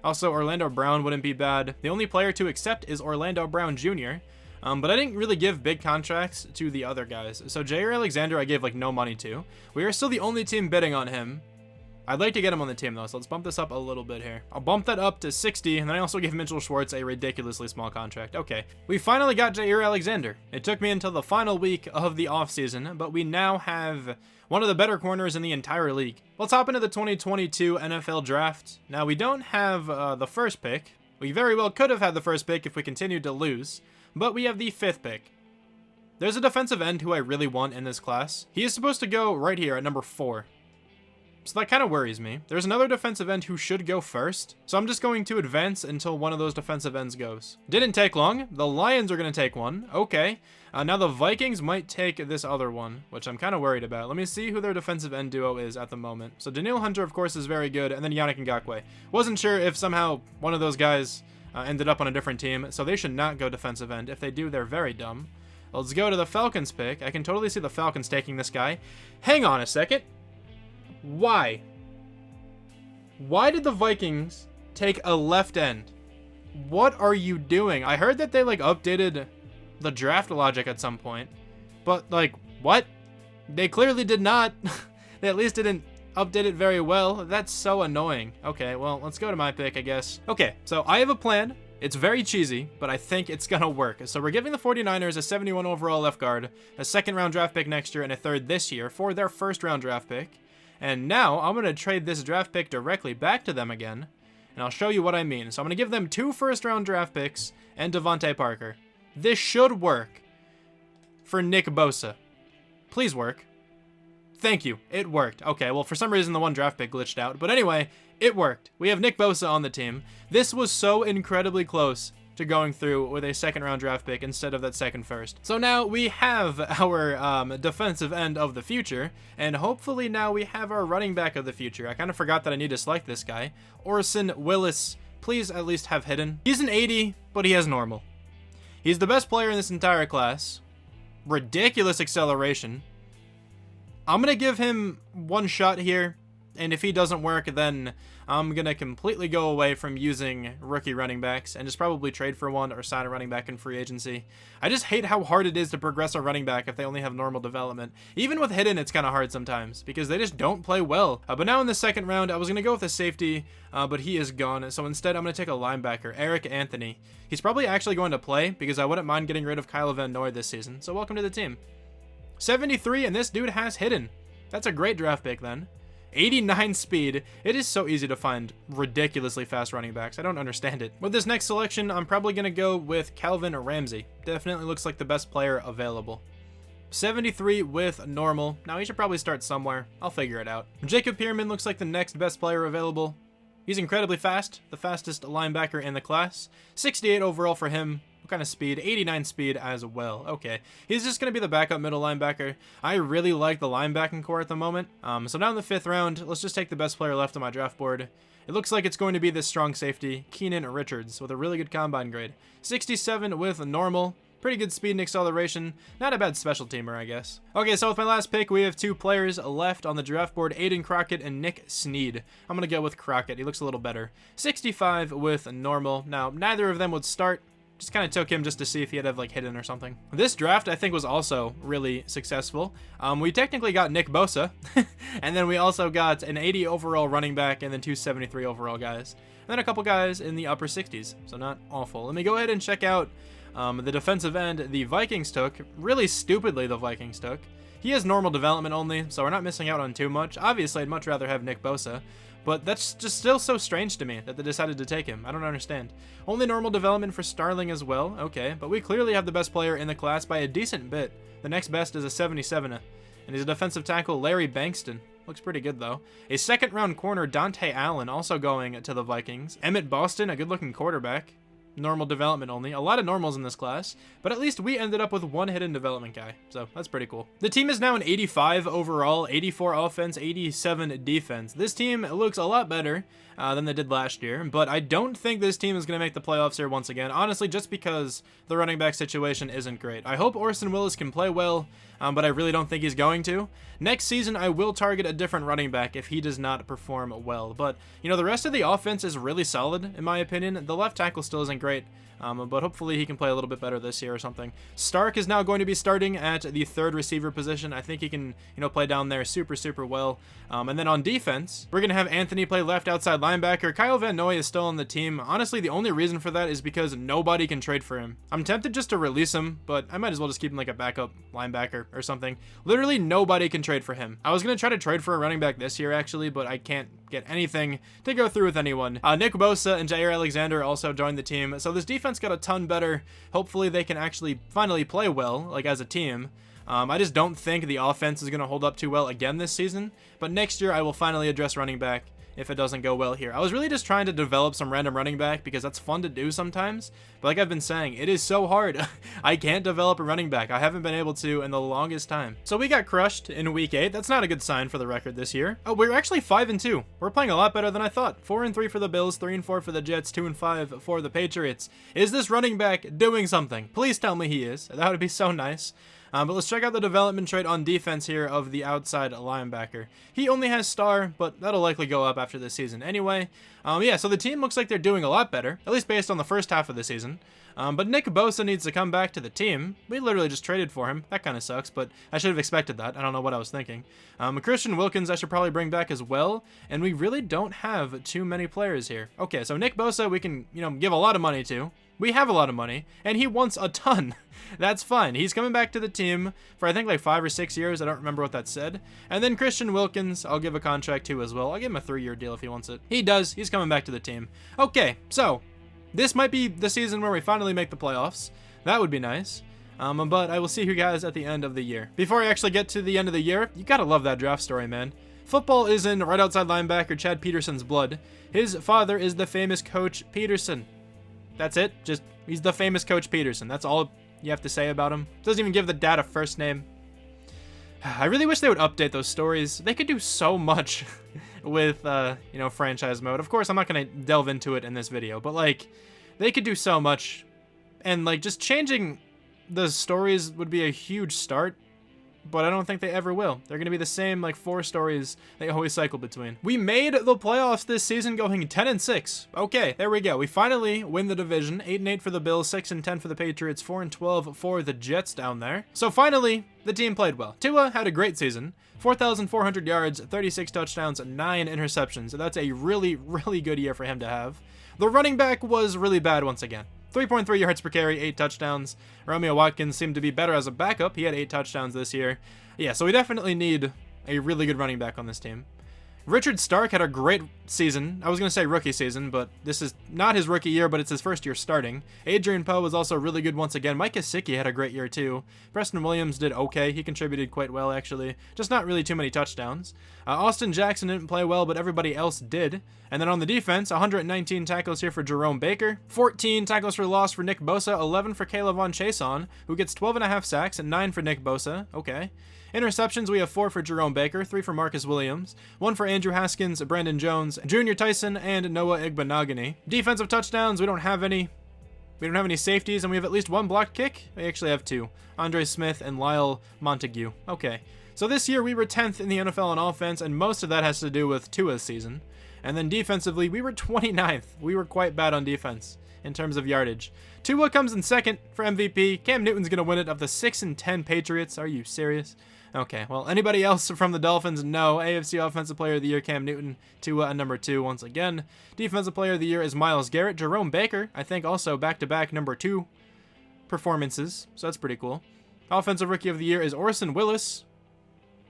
Also, Orlando Brown wouldn't be bad. The only player to accept is Orlando Brown Jr., but I didn't really give big contracts to the other guys. So Jair Alexander I gave like no money to. We are still the only team bidding on him. I'd like to get him on the team though, so let's bump this up a little bit here. I'll bump that up to 60, and then I also gave Mitchell Schwartz a ridiculously small contract. Okay, we finally got Jair Alexander. It took me until the final week of the offseason, but we now have one of the better corners in the entire league. Let's hop into the 2022 NFL Draft. Now, we don't have the first pick. We very well could have had the first pick if we continued to lose, but we have the 5th pick. There's a defensive end who I really want in this class. He is supposed to go right here at number 4. So that kind of worries me. There's another defensive end who should go first, so I'm just going to advance until one of those defensive ends goes. Didn't take long. The Lions are going to take one. Okay. Now the Vikings might take this other one, which I'm kind of worried about. Let me see who their defensive end duo is at the moment. So Danielle Hunter, of course, is very good, and then Yannick Ngakoue. Wasn't sure if somehow one of those guys ended up on a different team, so they should not go defensive end. If they do, they're very dumb. Let's go to the Falcons pick. I can totally see the Falcons taking this guy. Hang on a second. Why? Why did the Vikings take a left end? What are you doing? I heard that they like updated the draft logic at some point, but like What? They clearly did not. They at least didn't update it very well. That's so annoying. Okay, well, let's go to my pick, I guess. Okay, so I have a plan. It's very cheesy, but I think it's gonna work. So we're giving the 49ers a 71 overall left guard, a second-round draft pick next year, and a third this year for their first-round draft pick. And now I'm gonna trade this draft pick directly back to them again, and I'll show you what I mean. So I'm gonna give them 2 first-round draft picks and Devontae Parker. This should work for Nick Bosa. Please work. Thank you. It worked. Okay, well, for some reason, the one draft pick glitched out. But anyway, it worked. We have Nick Bosa on the team. This was so incredibly close to going through with a second-round draft pick instead of that second first. So now we have our defensive end of the future, and hopefully now we have our running back of the future. I kind of forgot that I need to select this guy. Orson Willis, please at least have hidden. He's an 80, but he has normal. He's the best player in this entire class. Ridiculous acceleration. I'm going to give him one shot here, and if he doesn't work, then I'm going to completely go away from using rookie running backs and just probably trade for one or sign a running back in free agency. I just hate how hard it is to progress a running back if they only have normal development. Even with hidden, it's kind of hard sometimes because they just don't play well. But now in the second round, I was going to go with a safety, but he is gone. So instead, I'm going to take a linebacker, Eric Anthony. He's probably actually going to play because I wouldn't mind getting rid of Kyle Van Noy this season. So welcome to the team. 73, and this dude has hidden. That's a great draft pick then. 89 speed. It is so easy to find ridiculously fast running backs. I don't understand it. With this next selection, I'm probably going to go with Calvin Ramsey. Definitely looks like the best player available. 73 with normal. Now he should probably start somewhere. I'll figure it out. Jacob Pearman looks like the next best player available. He's incredibly fast, the fastest linebacker in the class. 68 overall for him. What kind of speed? 89 speed as well. Okay. He's just going to be the backup middle linebacker. I really like the linebacking core at the moment. So now in the 5th round, let's just take the best player left on my draft board. It looks like it's going to be this strong safety, Keenan Richards, with a really good combine grade. 67 with normal. Pretty good speed and acceleration. Not a bad special teamer, I guess. Okay, so with my last pick, we have 2 players left on the draft board, Aiden Crockett and Nick Snead. I'm going to go with Crockett. He looks a little better. 65 with normal. Now, neither of them would start. Just kind of took him just to see if he had like hidden or something. This draft I think was also really successful. We technically got Nick Bosa, and then we also got an 80 overall running back and then 2 73 overall guys. And then a couple guys in the upper 60s, so not awful. Let me go ahead and check out the defensive end the Vikings took. Really stupidly the Vikings took. He has normal development only, so we're not missing out on too much. Obviously, I'd much rather have Nick Bosa. But that's just still so strange to me that they decided to take him. I don't understand. Only normal development for Starling as well. Okay, but we clearly have the best player in the class by a decent bit. The next best is a 77, and he's a defensive tackle, Larry Bankston. Looks pretty good, though. A second-round corner, Dante Allen, also going to the Vikings. Emmett Boston, a good-looking quarterback. Normal development only. A lot of normals in this class, but at least we ended up with one hidden development guy, so that's pretty cool. The team is now an 85 overall, 84 offense, 87 defense. This team looks a lot better than they did last year, but I don't think this team is going to make the playoffs here once again, honestly, just because the running back situation isn't great. I hope Orson Willis can play well, but I really don't think he's going to. Next season, I will target a different running back if he does not perform well, but, you know, the rest of the offense is really solid, in my opinion. The left tackle still isn't great, but hopefully he can play a little bit better this year or something. Stark is now going to be starting at the 3rd receiver position. I think he can, you know, play down there super well. And then on defense, we're going to have Anthony play left outside linebacker. Kyle Van Noy is still on the team. Honestly, the only reason for that is because nobody can trade for him. I'm tempted just to release him, but I might as well just keep him like a backup linebacker or something. Literally nobody can trade for him. I was going to try to trade for a running back this year, actually, but I can't get anything to go through with anyone. Nick Bosa and Jair Alexander also joined the team, so this defense got a ton better. Hopefully they can actually finally play well, like as a team. I just don't think the offense is going to hold up too well again this season, but next year I will finally address running back if it doesn't go well here. I was really just trying to develop some random running back because that's fun to do sometimes, but like I've been saying, it is so hard. I can't develop a running back. I haven't been able to in the longest time. So we got crushed in week 8. That's not a good sign for the record this year. Oh, we're actually 5-2. We're playing a lot better than I thought. 4-3 for the Bills, 3-4 for the Jets, 2-5 for the Patriots. Is this running back doing something? Please tell me he is. That would be so nice. But let's check out the development trait on defense here of the outside linebacker. He only has star, but that'll likely go up after this season anyway. Yeah, so the team looks like they're doing a lot better, at least based on the first half of the season. But Nick Bosa needs to come back to the team. We literally just traded for him. That kind of sucks, but I should have expected that. I don't know what I was thinking. Christian Wilkins I should probably bring back as well, and we really don't have too many players here. Okay, so Nick Bosa we can, give a lot of money to. We have a lot of money, and he wants a ton. That's fine. He's coming back to the team for I think like 5 or 6 years. I don't remember what that said. And then Christian Wilkins, I'll give a contract to as well. I'll give him a 3-year deal if he wants it. He does. He's coming back to the team. Okay, so this might be the season where we finally make the playoffs. That would be nice. But I will see you guys at the end of the year. Before I actually get to the end of the year, you gotta love that draft story, man. Football is in right outside linebacker Chad Peterson's blood. His father is the famous Coach Peterson. That's it. Just, he's the famous Coach Peterson. That's all you have to say about him. Doesn't even give the dad a first name. I really wish they would update those stories. They could do so much with, franchise mode. Of course, I'm not going to delve into it in this video, but, like, they could do so much. And, like, just changing the stories would be a huge start. But I don't think they ever will. They're going to be the same, like, 4 stories they always cycle between. We made the playoffs this season going 10-6. Okay, there we go. We finally win the division. 8-8 for the Bills, 6-10 for the Patriots, 4-12 for the Jets down there. So finally, the team played well. Tua had a great season. 4,400 yards, 36 touchdowns, 9 interceptions. So that's a really, really good year for him to have. The running back was really bad once again. 3.3 yards per carry, 8 touchdowns. Romeo Watkins seemed to be better as a backup. He had 8 touchdowns this year. Yeah, so we definitely need a really good running back on this team. Richard Stark had a great season. I was going to say rookie season, but this is not his rookie year, but it's his first year starting. Adrian Poe was also really good once again. Mike Gesicki had a great year too. Preston Williams did okay. He contributed quite well, actually. Just not really too many touchdowns. Austin Jackson didn't play well, but everybody else did. And then on the defense, 119 tackles here for Jerome Baker. 14 tackles for loss for Nick Bosa. 11 for Caleb Von Chason, who gets 12.5 sacks, and 9 for Nick Bosa. Okay. Interceptions, we have 4 for Jerome Baker, 3 for Marcus Williams, 1 for Andrew Haskins, Brandon Jones, Junior Tyson, and Noah Igbenogany. Defensive touchdowns, we don't have any. We don't have any safeties, and we have at least 1 blocked kick. We actually have 2. Andre Smith and Lyle Montague. Okay. So this year, we were 10th in the NFL in offense, and most of that has to do with Tua's season. And then defensively, we were 29th. We were quite bad on defense in terms of yardage. Tua comes in second for MVP. Cam Newton's going to win it of the 6-10 Patriots. Are you serious? Okay, well, anybody else from the Dolphins? No. AFC Offensive Player of the Year, Cam Newton. Tua at number 2 once again. Defensive Player of the Year is Myles Garrett. Jerome Baker, I think also back-to-back number 2 performances, so that's pretty cool. Offensive Rookie of the Year is Orson Willis.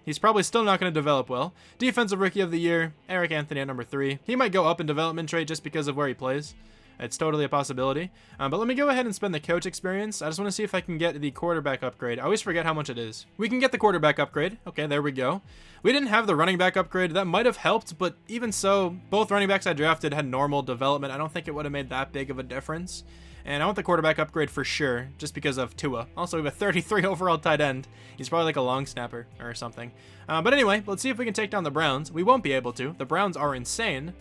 He's probably still not going to develop well. Defensive Rookie of the Year, Eric Anthony at number 3. He might go up in development trait just because of where he plays. It's totally a possibility. But let me go ahead and spend the coach experience. I just want to see if I can get the quarterback upgrade. I always forget how much it is. We can get the quarterback upgrade. Okay, there we go. We didn't have the running back upgrade. That might have helped, but even so, both running backs I drafted had normal development. I don't think it would have made that big of a difference. And I want the quarterback upgrade for sure, just because of Tua. Also, we have a 33 overall tight end. He's probably like a long snapper or something. But anyway, let's see if we can take down the Browns. We won't be able to. The Browns are insane.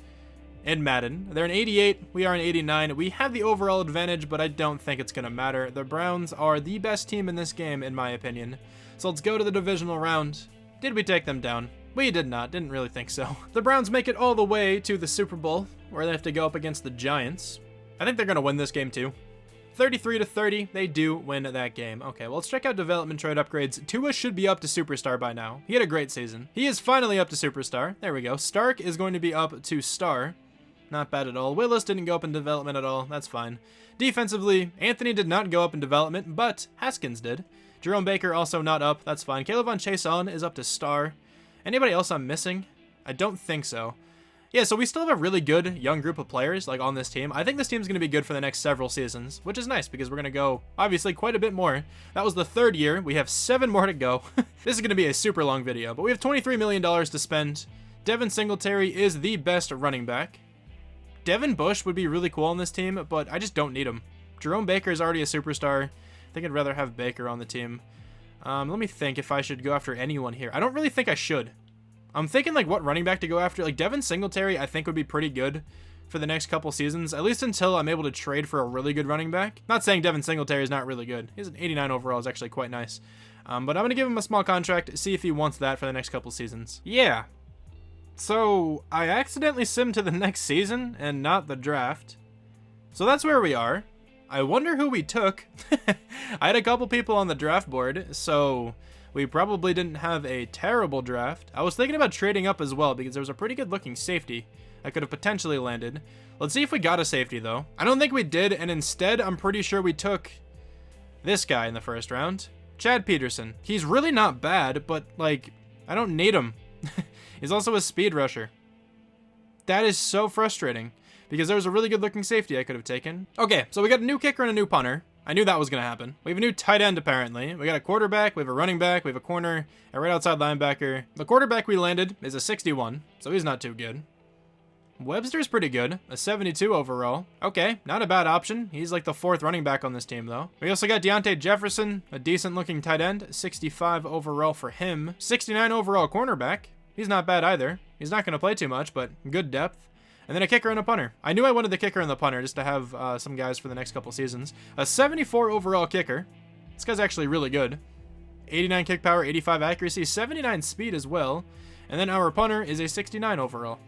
In Madden. They're an 88, we are an 89. We have the overall advantage, but I don't think it's going to matter. The Browns are the best team in this game, in my opinion. So let's go to the divisional round. Did we take them down? We did not. Didn't really think so. The Browns make it all the way to the Super Bowl, where they have to go up against the Giants. I think they're going to win this game too. 33-30, they do win that game. Okay, well, let's check out development trade upgrades. Tua should be up to Superstar by now. He had a great season. He is finally up to Superstar. There we go. Stark is going to be up to Star. Not bad at all. Willis didn't go up in development at all. That's fine. Defensively, Anthony did not go up in development, but Haskins did. Jerome Baker also not up. That's fine. Caleb Von Chason is up to Star. Anybody else I'm missing? I don't think so. Yeah, so we still have a really good young group of players like on this team. I think this team's going to be good for the next several seasons, which is nice because we're going to go, obviously, quite a bit more. That was the 3rd year. We have 7 more to go. This is going to be a super long video, but we have $23 million to spend. Devin Singletary is the best running back. Devin Bush would be really cool on this team, but I just don't need him. Jerome Baker is already a superstar. I think I'd rather have Baker on the team. Let me think if I should go after anyone here. I don't really think I should. I'm thinking like what running back to go after. Like Devin Singletary I think would be pretty good for the next couple seasons, at least until I'm able to trade for a really good running back. Not saying Devin Singletary is not really good. He's an 89 overall, is actually quite nice. But I'm going to give him a small contract, see if he wants that for the next couple seasons. Yeah. So, I accidentally simmed to the next season and not the draft. So that's where we are. I wonder who we took. I had a couple people on the draft board, so we probably didn't have a terrible draft. I was thinking about trading up as well because there was a pretty good looking safety I could have potentially landed. Let's see if we got a safety though. I don't think we did, and instead I'm pretty sure we took this guy in the first round. Chad Peterson. He's really not bad, but like, I don't need him. He's also a speed rusher. That is so frustrating because there was a really good looking safety I could have taken. Okay, so we got a new kicker and a new punter. I knew that was going to happen. We have a new tight end, apparently. We got a quarterback, we have a running back, we have a corner, a right outside linebacker. The quarterback we landed is a 61, so he's not too good. Webster's pretty good, a 72 overall. Okay, not a bad option. He's like the 4th running back on this team, though. We also got Deontay Jefferson, a decent-looking tight end, 65 overall for him. 69 overall cornerback. He's not bad either. He's not going to play too much, but good depth. And then a kicker and a punter. I knew I wanted the kicker and the punter just to have some guys for the next couple seasons. A 74 overall kicker. This guy's actually really good. 89 kick power, 85 accuracy, 79 speed as well. And then our punter is a 69 overall.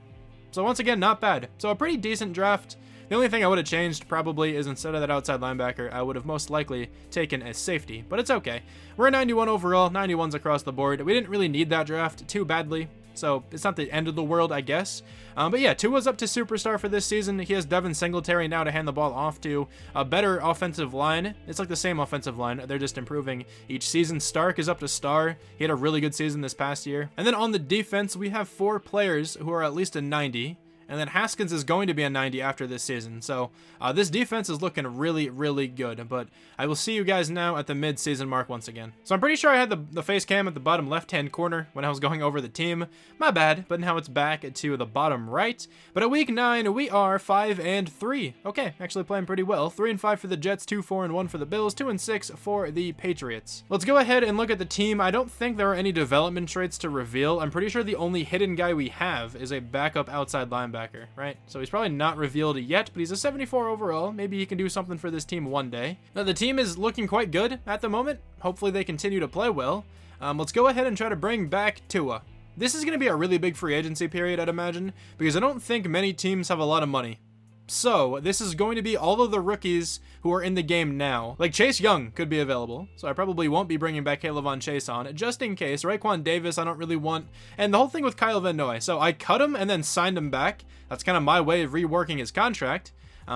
So once again, not bad. So a pretty decent draft. The only thing I would have changed probably is instead of that outside linebacker, I would have most likely taken a safety, but it's okay. We're a 91 overall, 91s across the board. We didn't really need that draft too badly, so it's not the end of the world, I guess. But yeah, Tua's up to superstar for this season. He has Devin Singletary now to hand the ball off to. A better offensive line. It's like the same offensive line. They're just improving each season. Stark is up to star. He had a really good season this past year. And then on the defense, we have 4 players who are at least a 90. And then Haskins is going to be a 90 after this season. So this defense is looking really, really good. But I will see you guys now at the mid-season mark once again. So I'm pretty sure I had the face cam at the bottom left-hand corner when I was going over the team. My bad, but now it's back to the bottom right. But at week 9, we are 5-3. Okay, actually playing pretty well. 3-5 for the Jets, 2-4-1 for the Bills, 2-6 for the Patriots. Let's go ahead and look at the team. I don't think there are any development traits to reveal. I'm pretty sure the only hidden guy we have is a backup outside linebacker. Right? So he's probably not revealed yet, but he's a 74 overall. Maybe he can do something for this team one day. Now, the team is looking quite good at the moment. Hopefully they continue to play well. Let's go ahead and try to bring back Tua. This is going to be a really big free agency period, I'd imagine, because I don't think many teams have a lot of money. So this is going to be all of the rookies who are in the game now. Like Chase Young could be available, so I probably won't be bringing back Caleb Chase on, just in case. Raekwon Davis I don't really want, and the whole thing with Kyle Van Noy. So I cut him and then signed him back. That's kind of my way of reworking his contract,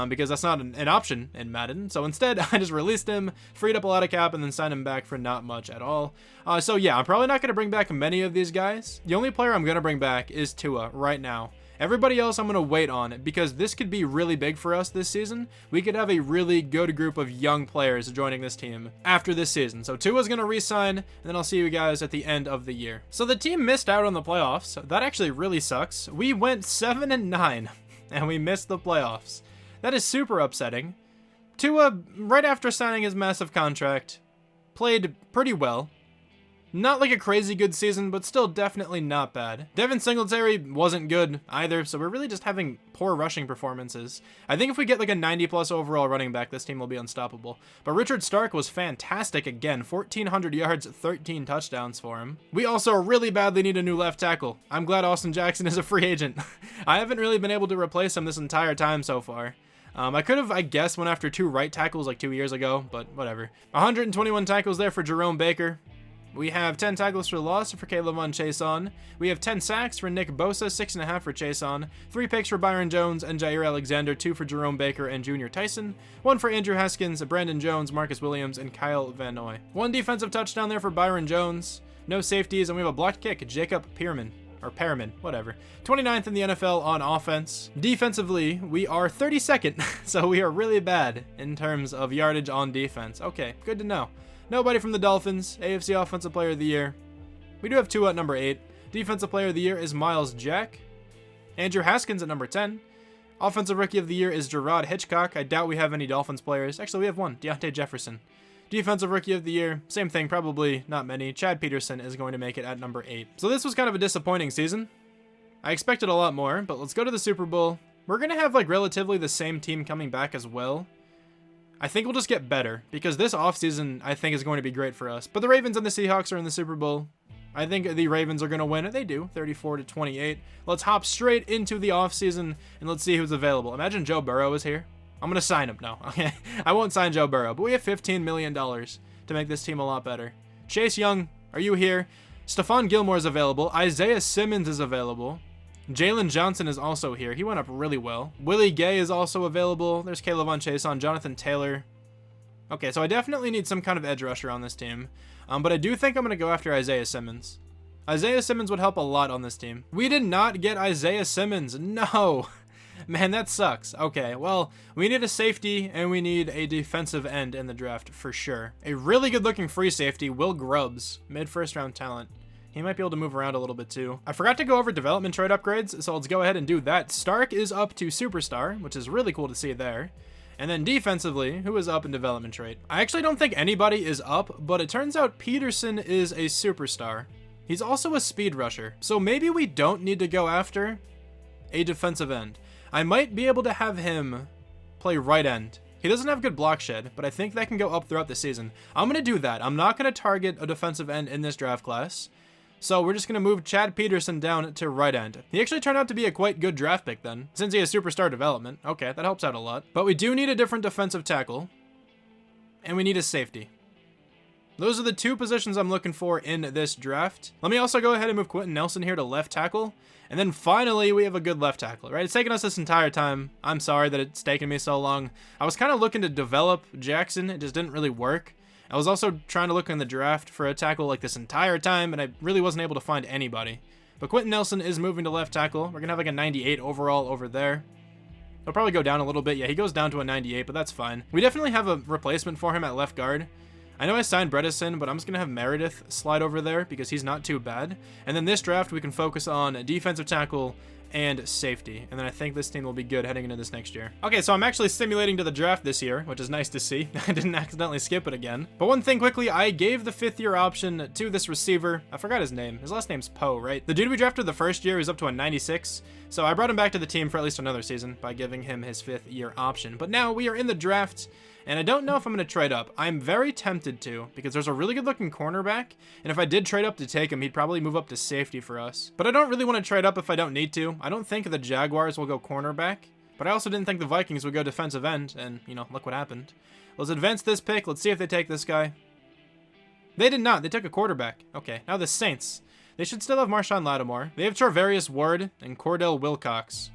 because that's not an option in Madden. So instead, I just released him, freed up a lot of cap, and then signed him back for not much at all. So yeah, I'm probably not going to bring back many of these guys. The only player I'm going to bring back is Tua right now. Everybody else I'm going to wait on because this could be really big for us this season. We could have a really good group of young players joining this team after this season. So Tua's going to re-sign, and then I'll see you guys at the end of the year. So the team missed out on the playoffs. That actually really sucks. We went 7-9, and we missed the playoffs. That is super upsetting. Tua, right after signing his massive contract, played pretty well. Not like a crazy good season, but still definitely not bad. Devin Singletary wasn't good either, so we're really just having poor rushing performances. I think if we get like a 90+ overall running back, this team will be unstoppable. But Richard Stark was fantastic again. 1,400 yards, 13 touchdowns for him. We also really badly need a new left tackle. I'm glad Austin Jackson is a free agent. I haven't really been able to replace him this entire time so far. I could have, I guess, went after 2 right tackles like 2 years ago, but whatever. 121 tackles there for Jerome Baker. We have 10 tackles for loss for Caleb Chase on. We have 10 sacks for Nick Bosa, 6.5 for Chase on. 3 picks for Byron Jones and Jair Alexander, 2 for Jerome Baker and Junior Tyson. 1 for Andrew Haskins, Brandon Jones, Marcus Williams, and Kyle Van Noy. 1 defensive touchdown there for Byron Jones. No safeties, and we have a blocked kick, Jacob Pearman. Or Perriman, whatever. 29th in the NFL on offense. Defensively, we are 32nd, so we are really bad in terms of yardage on defense. Okay, good to know. Nobody from the Dolphins, AFC Offensive Player of the Year. We do have 2 at number 8. Defensive Player of the Year is Miles Jack. Andrew Haskins at number 10. Offensive Rookie of the Year is Gerard Hitchcock. I doubt we have any Dolphins players. Actually, we have 1, Deontay Jefferson. Defensive Rookie of the Year, same thing, probably not many. Chad Peterson is going to make it at number 8. So this was kind of a disappointing season. I expected a lot more, but let's go to the Super Bowl. We're going to have like relatively the same team coming back as well. I think we'll just get better because this offseason I think is going to be great for us. But the Ravens and the Seahawks are in the Super Bowl. I think the Ravens are going to win. They do, 34-28. Let's hop straight into the offseason and let's see who's available. Imagine Joe Burrow is here. I'm going to sign him. No, okay. I won't sign Joe Burrow, but we have $15 million to make this team a lot better. Chase Young, are you here? Stephon Gilmore is available. Isaiah Simmons is available. Jalen Johnson is also here. He went up really well. Willie Gay is also available. There's Caleb on Chase on. Jonathan Taylor. Okay, so I definitely need some kind of edge rusher on this team. But I do think I'm going to go after Isaiah Simmons. Isaiah Simmons would help a lot on this team. We did not get Isaiah Simmons. No. Man, that sucks. Okay, well, we need a safety and we need a defensive end in the draft for sure. A really good looking free safety, Will Grubbs, mid-first round talent. He might be able to move around a little bit too. I forgot to go over development trade upgrades, so let's go ahead and do that. Stark is up to superstar, which is really cool to see there. And then defensively, who is up in development trade? I actually don't think anybody is up, but it turns out Peterson is a superstar. He's also a speed rusher, so maybe we don't need to go after a defensive end. I might be able to have him play right end. He doesn't have good block shed, but I think that can go up throughout the season. I'm going to do that. I'm not going to target a defensive end in this draft class. So we're just going to move Chad Peterson down to right end. He actually turned out to be a quite good draft pick then, since he has superstar development. Okay, that helps out a lot. But we do need a different defensive tackle, and we need a safety. Those are the two positions I'm looking for in this draft. Let me also go ahead and move Quentin Nelson here to left tackle. And then finally, we have a good left tackle, right? It's taken us this entire time. I'm sorry that it's taken me so long. I was kind of looking to develop Jackson. It just didn't really work. I was also trying to look in the draft for a tackle like this entire time, and I really wasn't able to find anybody. But Quentin Nelson is moving to left tackle. We're going to have like a 98 overall over there. He'll probably go down a little bit. Yeah, he goes down to a 98, but that's fine. We definitely have a replacement for him at left guard. I know I signed Bredesen, but I'm just going to have Meredith slide over there because he's not too bad. And then this draft, we can focus on defensive tackle and safety. And then I think this team will be good heading into this next year. Okay, so I'm actually simulating to the draft this year, which is nice to see. I didn't accidentally skip it again. But one thing quickly, I gave the 5th year option to this receiver. I forgot his name. His last name's Poe, right? The dude we drafted the first year is up to a 96. So I brought him back to the team for at least another season by giving him his 5th year option. But now we are in the draft, and I don't know if I'm going to trade up. I'm very tempted to, because there's a really good looking cornerback, and if I did trade up to take him, he'd probably move up to safety for us. But I don't really want to trade up if I don't need to. I don't think the Jaguars will go cornerback, but I also didn't think the Vikings would go defensive end, and, you know, look what happened. Let's advance this pick. Let's see if they take this guy. They did not. They took a quarterback. Okay, now the Saints. They should still have Marshawn Lattimore. They have Charvarius Ward and Cordell Wilcox.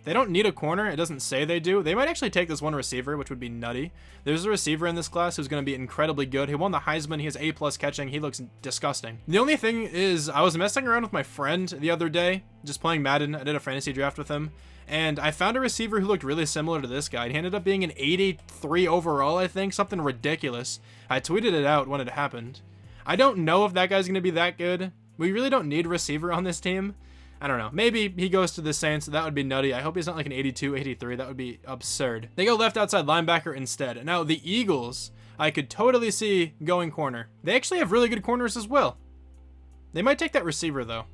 They don't need a corner. It doesn't say they do. They might actually take this one receiver, which would be nutty. There's a receiver in this class who's going to be incredibly good. He won the Heisman. He has A+ catching. He looks disgusting. The only thing is I was messing around with my friend the other day, just playing Madden. I did a fantasy draft with him, and I found a receiver who looked really similar to this guy. He ended up being an 83 overall, I think. Something ridiculous. I tweeted it out when it happened. I don't know if that guy's going to be that good. We really don't need a receiver on this team. I don't know. Maybe he goes to the Saints. That would be nutty. I hope he's not like an 82, 83. That would be absurd. They go left outside linebacker instead. Now, the Eagles, I could totally see going corner. They actually have really good corners as well. They might take that receiver, though.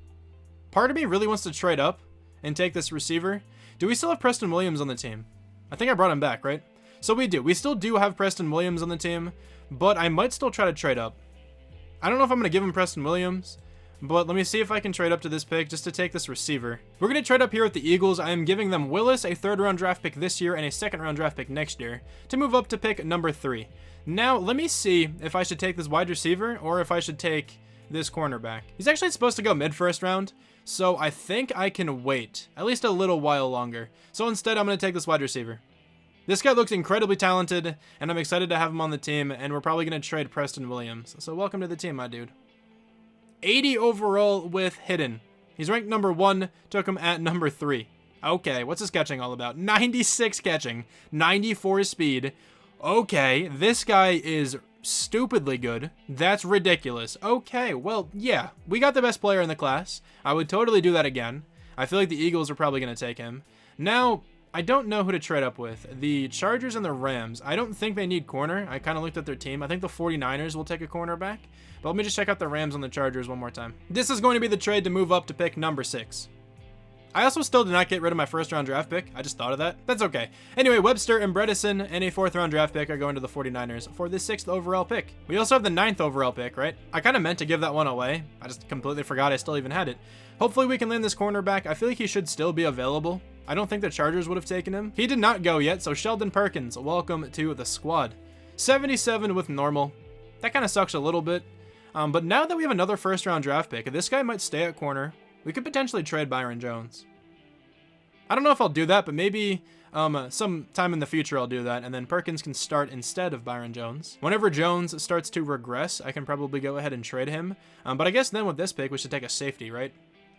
Part of me really wants to trade up and take this receiver. Do we still have Preston Williams on the team? I think I brought him back, right? So we do. We still do have Preston Williams on the team, but I might still try to trade up. I don't know if I'm going to give him Preston Williams, but let me see if I can trade up to this pick just to take this receiver. We're going to trade up here with the Eagles. I am giving them Willis, a 3rd round draft pick this year, and a 2nd round draft pick next year to move up to pick number 3. Now, let me see if I should take this wide receiver or if I should take this cornerback. He's actually supposed to go mid-1st round, so I think I can wait at least a little while longer. So instead, I'm going to take this wide receiver. This guy looks incredibly talented, and I'm excited to have him on the team, and we're probably going to trade Preston Williams. So welcome to the team, my dude. 80 overall with Hidden. He's ranked number 1, took him at number 3. Okay, what's his catching all about? 96 catching, 94 speed. Okay, this guy is stupidly good. That's ridiculous. Okay, well, yeah, we got the best player in the class. I would totally do that again. I feel like the Eagles are probably going to take him. Now, I don't know who to trade up with. The Chargers and the Rams, I don't think they need corner. I kind of looked at their team. I think the 49ers will take a cornerback. But let me just check out the Rams and the Chargers one more time. This is going to be the trade to move up to pick number 6. I also still did not get rid of my 1st round draft pick. I just thought of that. That's okay. Anyway, Webster and Bredesen and a 4th round draft pick are going to the 49ers for the 6th overall pick. We also have the 9th overall pick, right? I kind of meant to give that one away. I just completely forgot I still even had it. Hopefully we can land this cornerback. I feel like he should still be available. I don't think the Chargers would have taken him. He did not go yet, so Sheldon Perkins, welcome to the squad. 77 with normal. That kind of sucks a little bit. But now that we have another first-round draft pick, this guy might stay at corner. We could potentially trade Byron Jones. I don't know if I'll do that, but maybe some time in the future I'll do that, and then Perkins can start instead of Byron Jones. Whenever Jones starts to regress, I can probably go ahead and trade him. But I guess then with this pick, we should take a safety, right?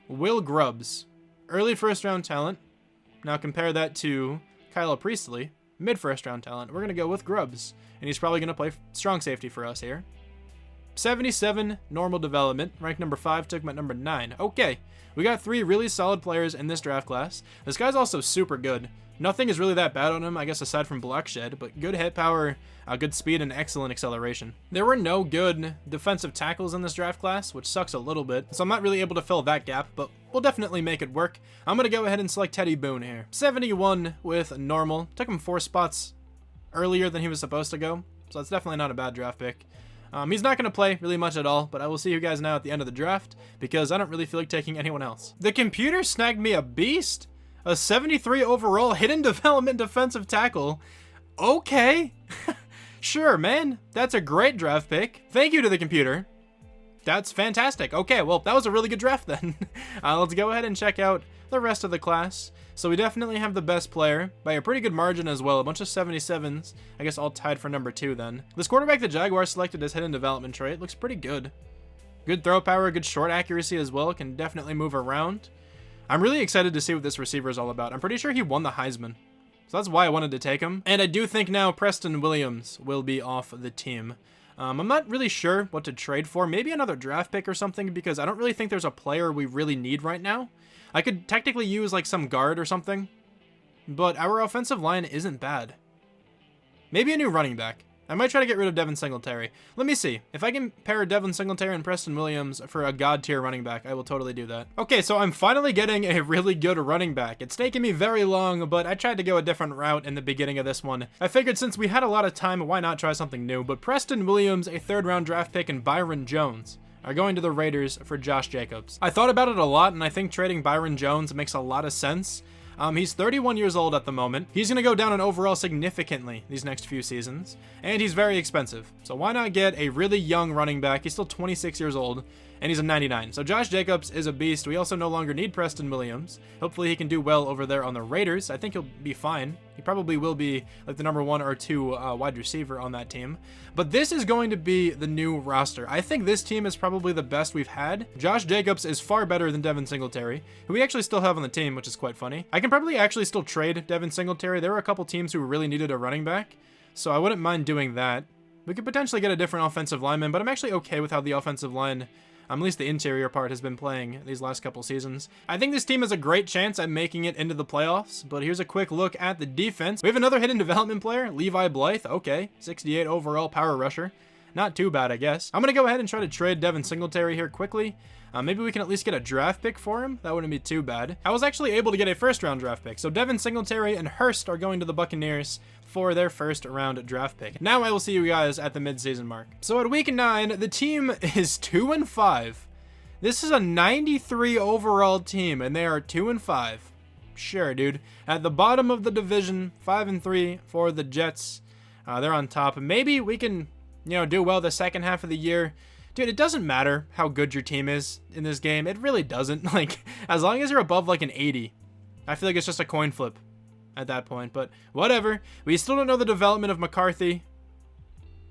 Will Grubbs, early first-round talent. Now compare that to Kyla Priestley, mid-first-round talent. We're going to go with Grubbs, and he's probably going to play strong safety for us here. 77, normal development. Rank number 5, took him at number 9. Okay, we got 3 really solid players in this draft class. This guy's also super good. Nothing is really that bad on him, I guess, aside from block shed, but good hit power, good speed, and excellent acceleration. There were no good defensive tackles in this draft class, which sucks a little bit, so I'm not really able to fill that gap, but we'll definitely make it work. I'm going to go ahead and select Teddy Boone here. 71 with normal. Took him 4 spots earlier than he was supposed to go, so that's definitely not a bad draft pick. He's not going to play really much at all, but I will see you guys now at the end of the draft, because I don't really feel like taking anyone else. The computer snagged me a beast. A 73 overall hidden development defensive tackle. Okay. Sure, man. That's a great draft pick. Thank you to the computer. That's fantastic. Okay, well, that was a really good draft then. Let's go ahead and check out the rest of the class. So we definitely have the best player by a pretty good margin as well. A bunch of 77s. I guess all tied for number 2 then. This quarterback the Jaguars selected as hidden development trait looks pretty good. Good throw power, good short accuracy as well. Can definitely move around. I'm really excited to see what this receiver is all about. I'm pretty sure he won the Heisman, so that's why I wanted to take him. And I do think now Preston Williams will be off the team. I'm not really sure what to trade for. Maybe another draft pick or something, because I don't really think there's a player we really need right now. I could technically use like some guard or something, but our offensive line isn't bad. Maybe a new running back. I might try to get rid of Devin Singletary. Let me see. If I can pair Devin Singletary and Preston Williams for a god tier running back, I will totally do that. Okay, so I'm finally getting a really good running back. It's taken me very long, but I tried to go a different route in the beginning of this one. I figured since we had a lot of time, why not try something new? But Preston Williams, a 3rd round draft pick, and Byron Jones are going to the Raiders for Josh Jacobs. I thought about it a lot, and I think trading Byron Jones makes a lot of sense. He's 31 years old at the moment. He's going to go down in overall significantly these next few seasons, and he's very expensive. So why not get a really young running back? He's still 26 years old, and he's a 99. So Josh Jacobs is a beast. We also no longer need Preston Williams. Hopefully he can do well over there on the Raiders. I think he'll be fine. He probably will be like the number 1 or 2 wide receiver on that team. But this is going to be the new roster. I think this team is probably the best we've had. Josh Jacobs is far better than Devin Singletary, who we actually still have on the team, which is quite funny. I can probably actually still trade Devin Singletary. There were a couple teams who really needed a running back, so I wouldn't mind doing that. We could potentially get a different offensive lineman, but I'm actually okay with how the offensive line, at least the interior part, has been playing these last couple seasons. I think this team has a great chance at making it into the playoffs, but here's a quick look at the defense. We have another hidden development player, Levi Blythe. Okay, 68 overall power rusher. Not too bad, I guess. I'm going to go ahead and try to trade Devin Singletary here quickly. Maybe we can at least get a draft pick for him. That wouldn't be too bad. I was actually able to get a 1st round draft pick. So Devin Singletary and Hurst are going to the Buccaneers for their 1st round draft pick. Now I will see you guys at the midseason mark. So at week 9, the team is 2-5. This is a 93 overall team, and they are 2-5. Sure, dude. At the bottom of the division, 5-3 for the Jets. They're on top. Maybe we can, do well the second half of the year. Dude, it doesn't matter how good your team is in this game. It really doesn't. Like, as long as you're above like an 80, I feel like it's just a coin flip at that point. But whatever. We still don't know the development of McCarthy.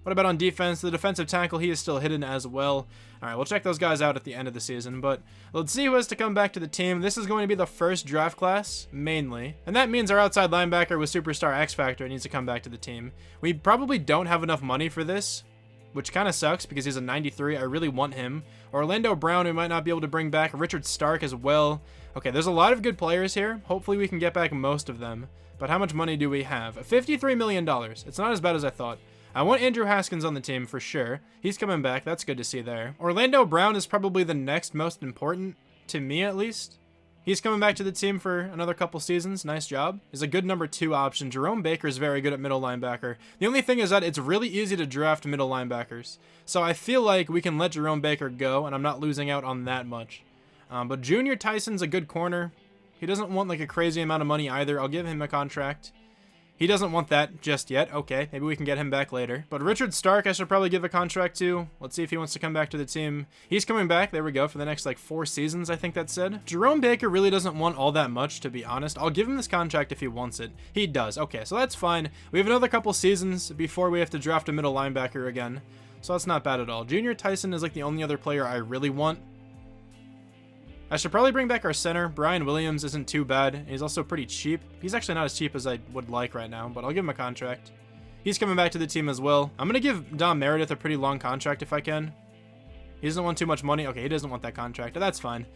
What about on defense? The defensive tackle, he is still hidden as well. All right, we'll check those guys out at the end of the season. But let's see who has to come back to the team. This is going to be the 1st draft class, mainly. And that means our outside linebacker with Superstar X Factor needs to come back to the team. We probably don't have enough money for this, which kind of sucks because he's a 93. I really want him. Orlando Brown, we might not be able to bring back. Richard Stark as well. Okay, there's a lot of good players here. Hopefully we can get back most of them. But how much money do we have? $53 million. It's not as bad as I thought. I want Andrew Haskins on the team for sure. He's coming back. That's good to see there. Orlando Brown is probably the next most important, to me at least. He's coming back to the team for another couple seasons. Nice job. He's a good number 2 option. Jerome Baker is very good at middle linebacker. The only thing is that it's really easy to draft middle linebackers. So I feel like we can let Jerome Baker go, and I'm not losing out on that much. But Junior Tyson's a good corner. He doesn't want like a crazy amount of money either. I'll give him a contract. He doesn't want that just yet. Okay, maybe we can get him back later. But Richard Stark, I should probably give a contract to. Let's see if he wants to come back to the team. He's coming back. There we go. For the next, like, 4 seasons, I think that said. Jerome Baker really doesn't want all that much, to be honest. I'll give him this contract if he wants it. He does. Okay, so that's fine. We have another couple seasons before we have to draft a middle linebacker again. So that's not bad at all. Junior Tyson is, like, the only other player I really want. I should probably bring back our center. Brian Williams isn't too bad. He's also pretty cheap. He's actually not as cheap as I would like right now, but I'll give him a contract. He's coming back to the team as well. I'm going to give Dom Meredith a pretty long contract if I can. He doesn't want too much money. Okay, he doesn't want that contract. That's fine.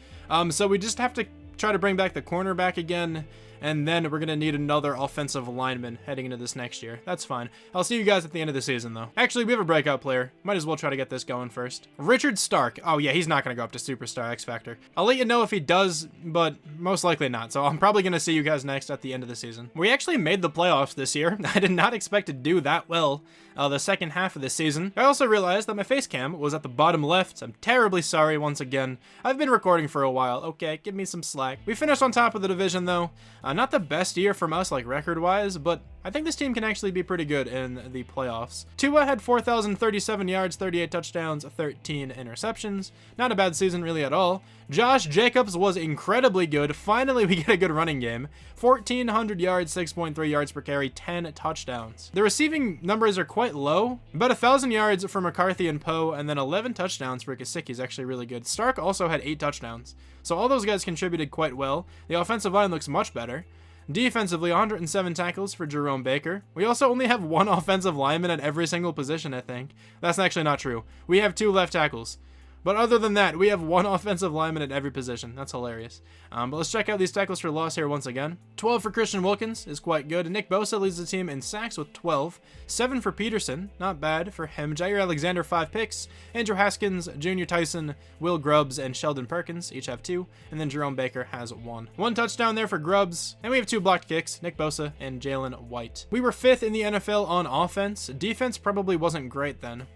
So we just have to try to bring back the cornerback again, and then we're going to need another offensive lineman heading into this next year. That's fine. I'll see you guys at the end of the season, though. Actually, we have a breakout player. Might as well try to get this going first. Richard Stark. Oh, yeah, he's not going to go up to Superstar X Factor. I'll let you know if he does, but most likely not. So I'm probably going to see you guys next at the end of the season. We actually made the playoffs this year. I did not expect to do that well the second half of the season. I also realized that my face cam was at the bottom left. I'm terribly sorry once again. I've been recording for a while. Okay, give me some slack. We finished on top of the division, though. Not the best year from us, like record-wise, but I think this team can actually be pretty good in the playoffs. Tua had 4,037 yards, 38 touchdowns, 13 interceptions. Not a bad season really at all. Josh Jacobs was incredibly good. Finally, we get a good running game. 1,400 yards, 6.3 yards per carry, 10 touchdowns. The receiving numbers are quite low. About 1,000 yards for McCarthy and Poe, and then 11 touchdowns for Gesicki is actually really good. Stark also had 8 touchdowns. So all those guys contributed quite well. The offensive line looks much better. Defensively, 107 tackles for Jerome Baker. We also only have 1 offensive lineman at every single position, I think. That's actually not true. We have 2 left tackles. But other than that, we have 1 offensive lineman at every position. That's hilarious. But let's check out these tackles for loss here once again. 12 for Christian Wilkins is quite good. Nick Bosa leads the team in sacks with 12. 7 for Peterson. Not bad for him. Jair Alexander, 5 picks. Andrew Haskins, Junior Tyson, Will Grubbs, and Sheldon Perkins each have 2. And then Jerome Baker has 1. 1 touchdown there for Grubbs. And we have 2 blocked kicks. Nick Bosa and Jalen White. We were 5th in the NFL on offense. Defense probably wasn't great then.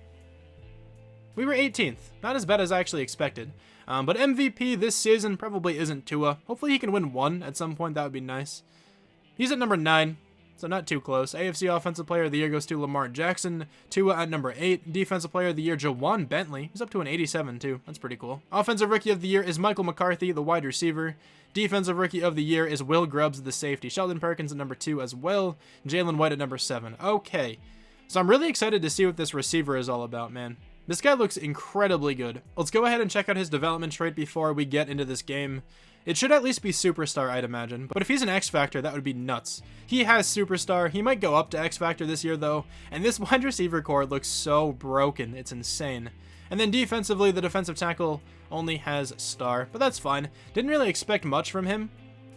We were 18th. Not as bad as I actually expected. But MVP this season probably isn't Tua. Hopefully he can win 1 at some point. That would be nice. He's at number 9, so not too close. AFC Offensive Player of the Year goes to Lamar Jackson. Tua at number 8. Defensive Player of the Year, Jawan Bentley. He's up to an 87 too. That's pretty cool. Offensive Rookie of the Year is Michael McCarthy, the wide receiver. Defensive Rookie of the Year is Will Grubbs, the safety. Sheldon Perkins at number 2 as well. Jalen White at number 7. Okay. So I'm really excited to see what this receiver is all about, man. This guy looks incredibly good. Let's go ahead and check out his development trait before we get into this game. It should at least be Superstar, I'd imagine. But if he's an X Factor, that would be nuts. He has Superstar. He might go up to X Factor this year, though. And this wide receiver core looks so broken. It's insane. And then defensively, the defensive tackle only has Star. But that's fine. Didn't really expect much from him,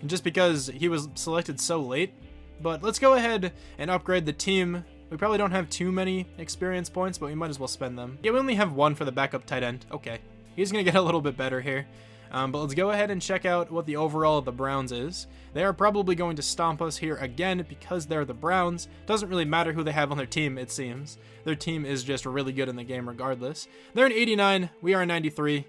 just because he was selected so late. But let's go ahead and upgrade the team. We probably don't have too many experience points, but we might as well spend them. Yeah, we only have 1 for the backup tight end. Okay. He's going to get a little bit better here. But let's go ahead and check out what the overall of the Browns is. They are probably going to stomp us here again because they're the Browns. Doesn't really matter who they have on their team, it seems. Their team is just really good in the game regardless. They're an 89. We are a 93.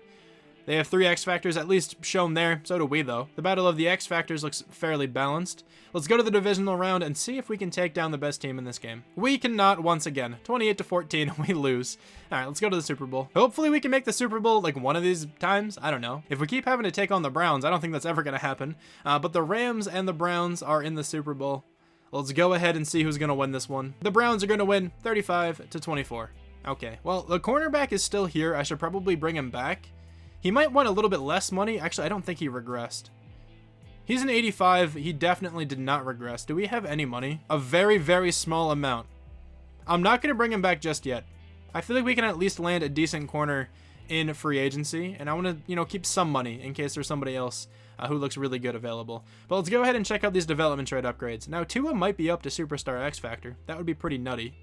They have 3 X Factors, at least shown there. So do we, though. The battle of the X Factors looks fairly balanced. Let's go to the divisional round and see if we can take down the best team in this game. We cannot once again. 28-14, we lose. All right, let's go to the Super Bowl. Hopefully we can make the Super Bowl like one of these times. I don't know. If we keep having to take on the Browns, I don't think that's ever going to happen. But the Rams and the Browns are in the Super Bowl. Let's go ahead and see who's going to win this one. The Browns are going to win 35-24. Okay, well, the cornerback is still here. I should probably bring him back. He might want a little bit less money. Actually, I don't think he regressed. He's an 85. He definitely did not regress. Do we have any money? A very, very small amount. I'm not going to bring him back just yet. I feel like we can at least land a decent corner in free agency. And I want to, keep some money in case there's somebody else who looks really good available. But let's go ahead and check out these development trade upgrades. Now, Tua might be up to Superstar X Factor. That would be pretty nutty.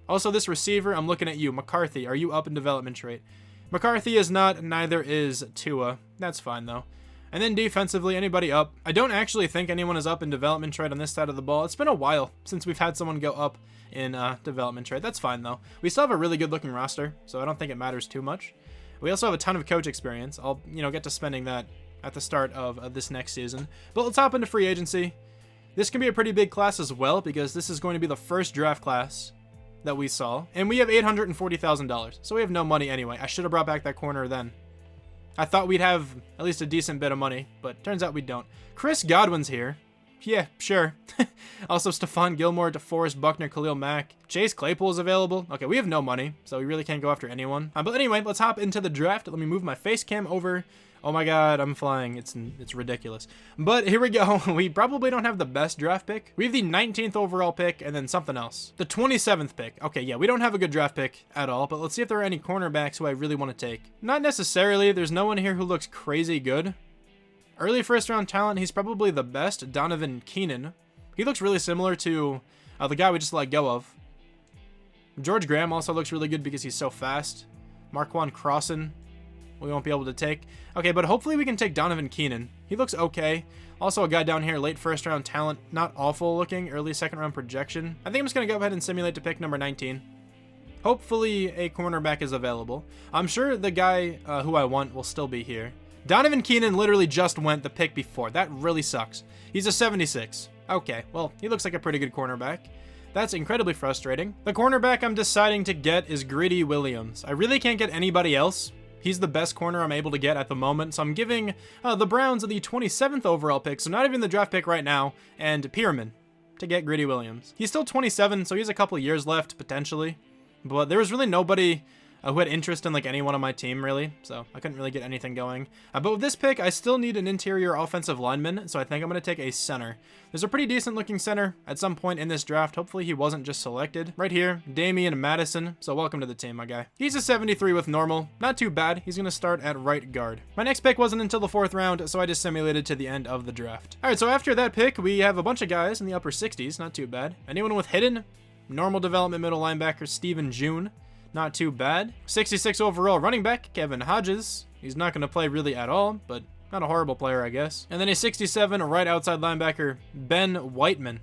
Also, this receiver, I'm looking at you. McCarthy, are you up in development trait? McCarthy is not, neither is Tua. That's fine, though. And then defensively, anybody up? I don't actually think anyone is up in development trade on this side of the ball. It's been a while since we've had someone go up in development trade. That's fine, though. We still have a really good-looking roster, so I don't think it matters too much. We also have a ton of coach experience. I'll, get to spending that at the start of this next season. But let's hop into free agency. This can be a pretty big class as well, because this is going to be the first draft class that we saw. And we have $840,000, so we have no money anyway. I should have brought back that corner then. I thought we'd have at least a decent bit of money, but turns out we don't. Chris Godwin's here. Yeah, sure. Also, Stephon Gilmore, DeForest Buckner, Khalil Mack. Chase Claypool is available. Okay, we have no money, so we really can't go after anyone. But anyway, let's hop into the draft. Let me move my face cam over. Oh my god, I'm flying. It's ridiculous. But here we go. We probably don't have the best draft pick. We have the 19th overall pick and then something else. The 27th pick. Okay, yeah, we don't have a good draft pick at all, but let's see if there are any cornerbacks who I really want to take. Not necessarily. There's no one here who looks crazy good. Early first round talent, he's probably the best. Donovan Keenan. He looks really similar to the guy we just let go of. George Graham also looks really good because he's so fast. Marquand Crossan, we won't be able to take. Okay, but hopefully we can take Donovan Keenan. He looks okay. Also a guy down here, late first round talent, not awful looking, early second round projection. I think I'm just going to go ahead and simulate to pick number 19. Hopefully a cornerback is available. I'm sure the guy who I want will still be here. Donovan Keenan literally just went the pick before. That really sucks. He's a 76. Okay, well, he looks like a pretty good cornerback. That's incredibly frustrating. The cornerback I'm deciding to get is Greedy Williams. I really can't get anybody else. He's the best corner I'm able to get at the moment, so I'm giving the Browns the 27th overall pick, so not even the draft pick right now, and Pierman to get Greedy Williams. He's still 27, so he has a couple years left, potentially. But there was really nobody who had interest in like anyone on my team, really, so I couldn't really get anything going. But with this pick, I still need an interior offensive lineman, so I think I'm going to take a center. There's a pretty decent looking center at some point in this draft. Hopefully he wasn't just selected. Right here, Damian Madison, so welcome to the team, my guy. He's a 73 with normal. Not too bad. He's going to start at right guard. My next pick wasn't until the 4th round, so I just simulated to the end of the draft. All right, so after that pick, we have a bunch of guys in the upper 60s. Not too bad. Anyone with hidden? Normal development middle linebacker, Steven June. Not too bad. 66 overall running back, Kevin Hodges. He's not going to play really at all, but not a horrible player, I guess. And then a 67 right outside linebacker, Ben Whiteman.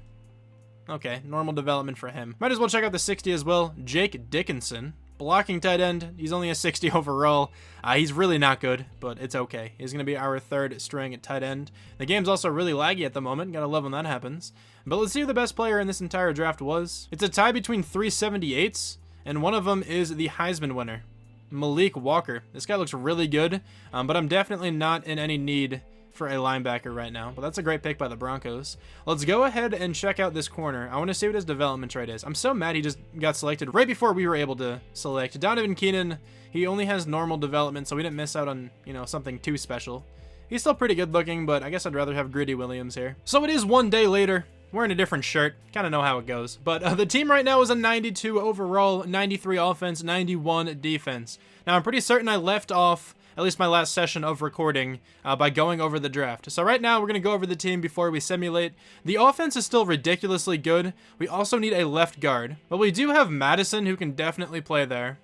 Okay, normal development for him. Might as well check out the 60 as well. Jake Dickinson. Blocking tight end. He's only a 60 overall. He's really not good, but it's okay. He's going to be our 3rd string at tight end. The game's also really laggy at the moment. Gotta love when that happens. But let's see who the best player in this entire draft was. It's a tie between 3 78s. And one of them is the Heisman winner, Malik Walker. This guy looks really good, but I'm definitely not in any need for a linebacker right now. But that's a great pick by the Broncos. Let's go ahead and check out this corner. I want to see what his development trade is. I'm so mad he just got selected right before we were able to select. Donovan Keenan, he only has normal development, so we didn't miss out on, something too special. He's still pretty good looking, but I guess I'd rather have Greedy Williams here. So it is one day later. Wearing a different shirt. Kind of know how it goes. But the team right now is a 92 overall, 93 offense, 91 defense. Now, I'm pretty certain I left off at least my last session of recording by going over the draft. So right now, we're going to go over the team before we simulate. The offense is still ridiculously good. We also need a left guard. But we do have Madison, who can definitely play there.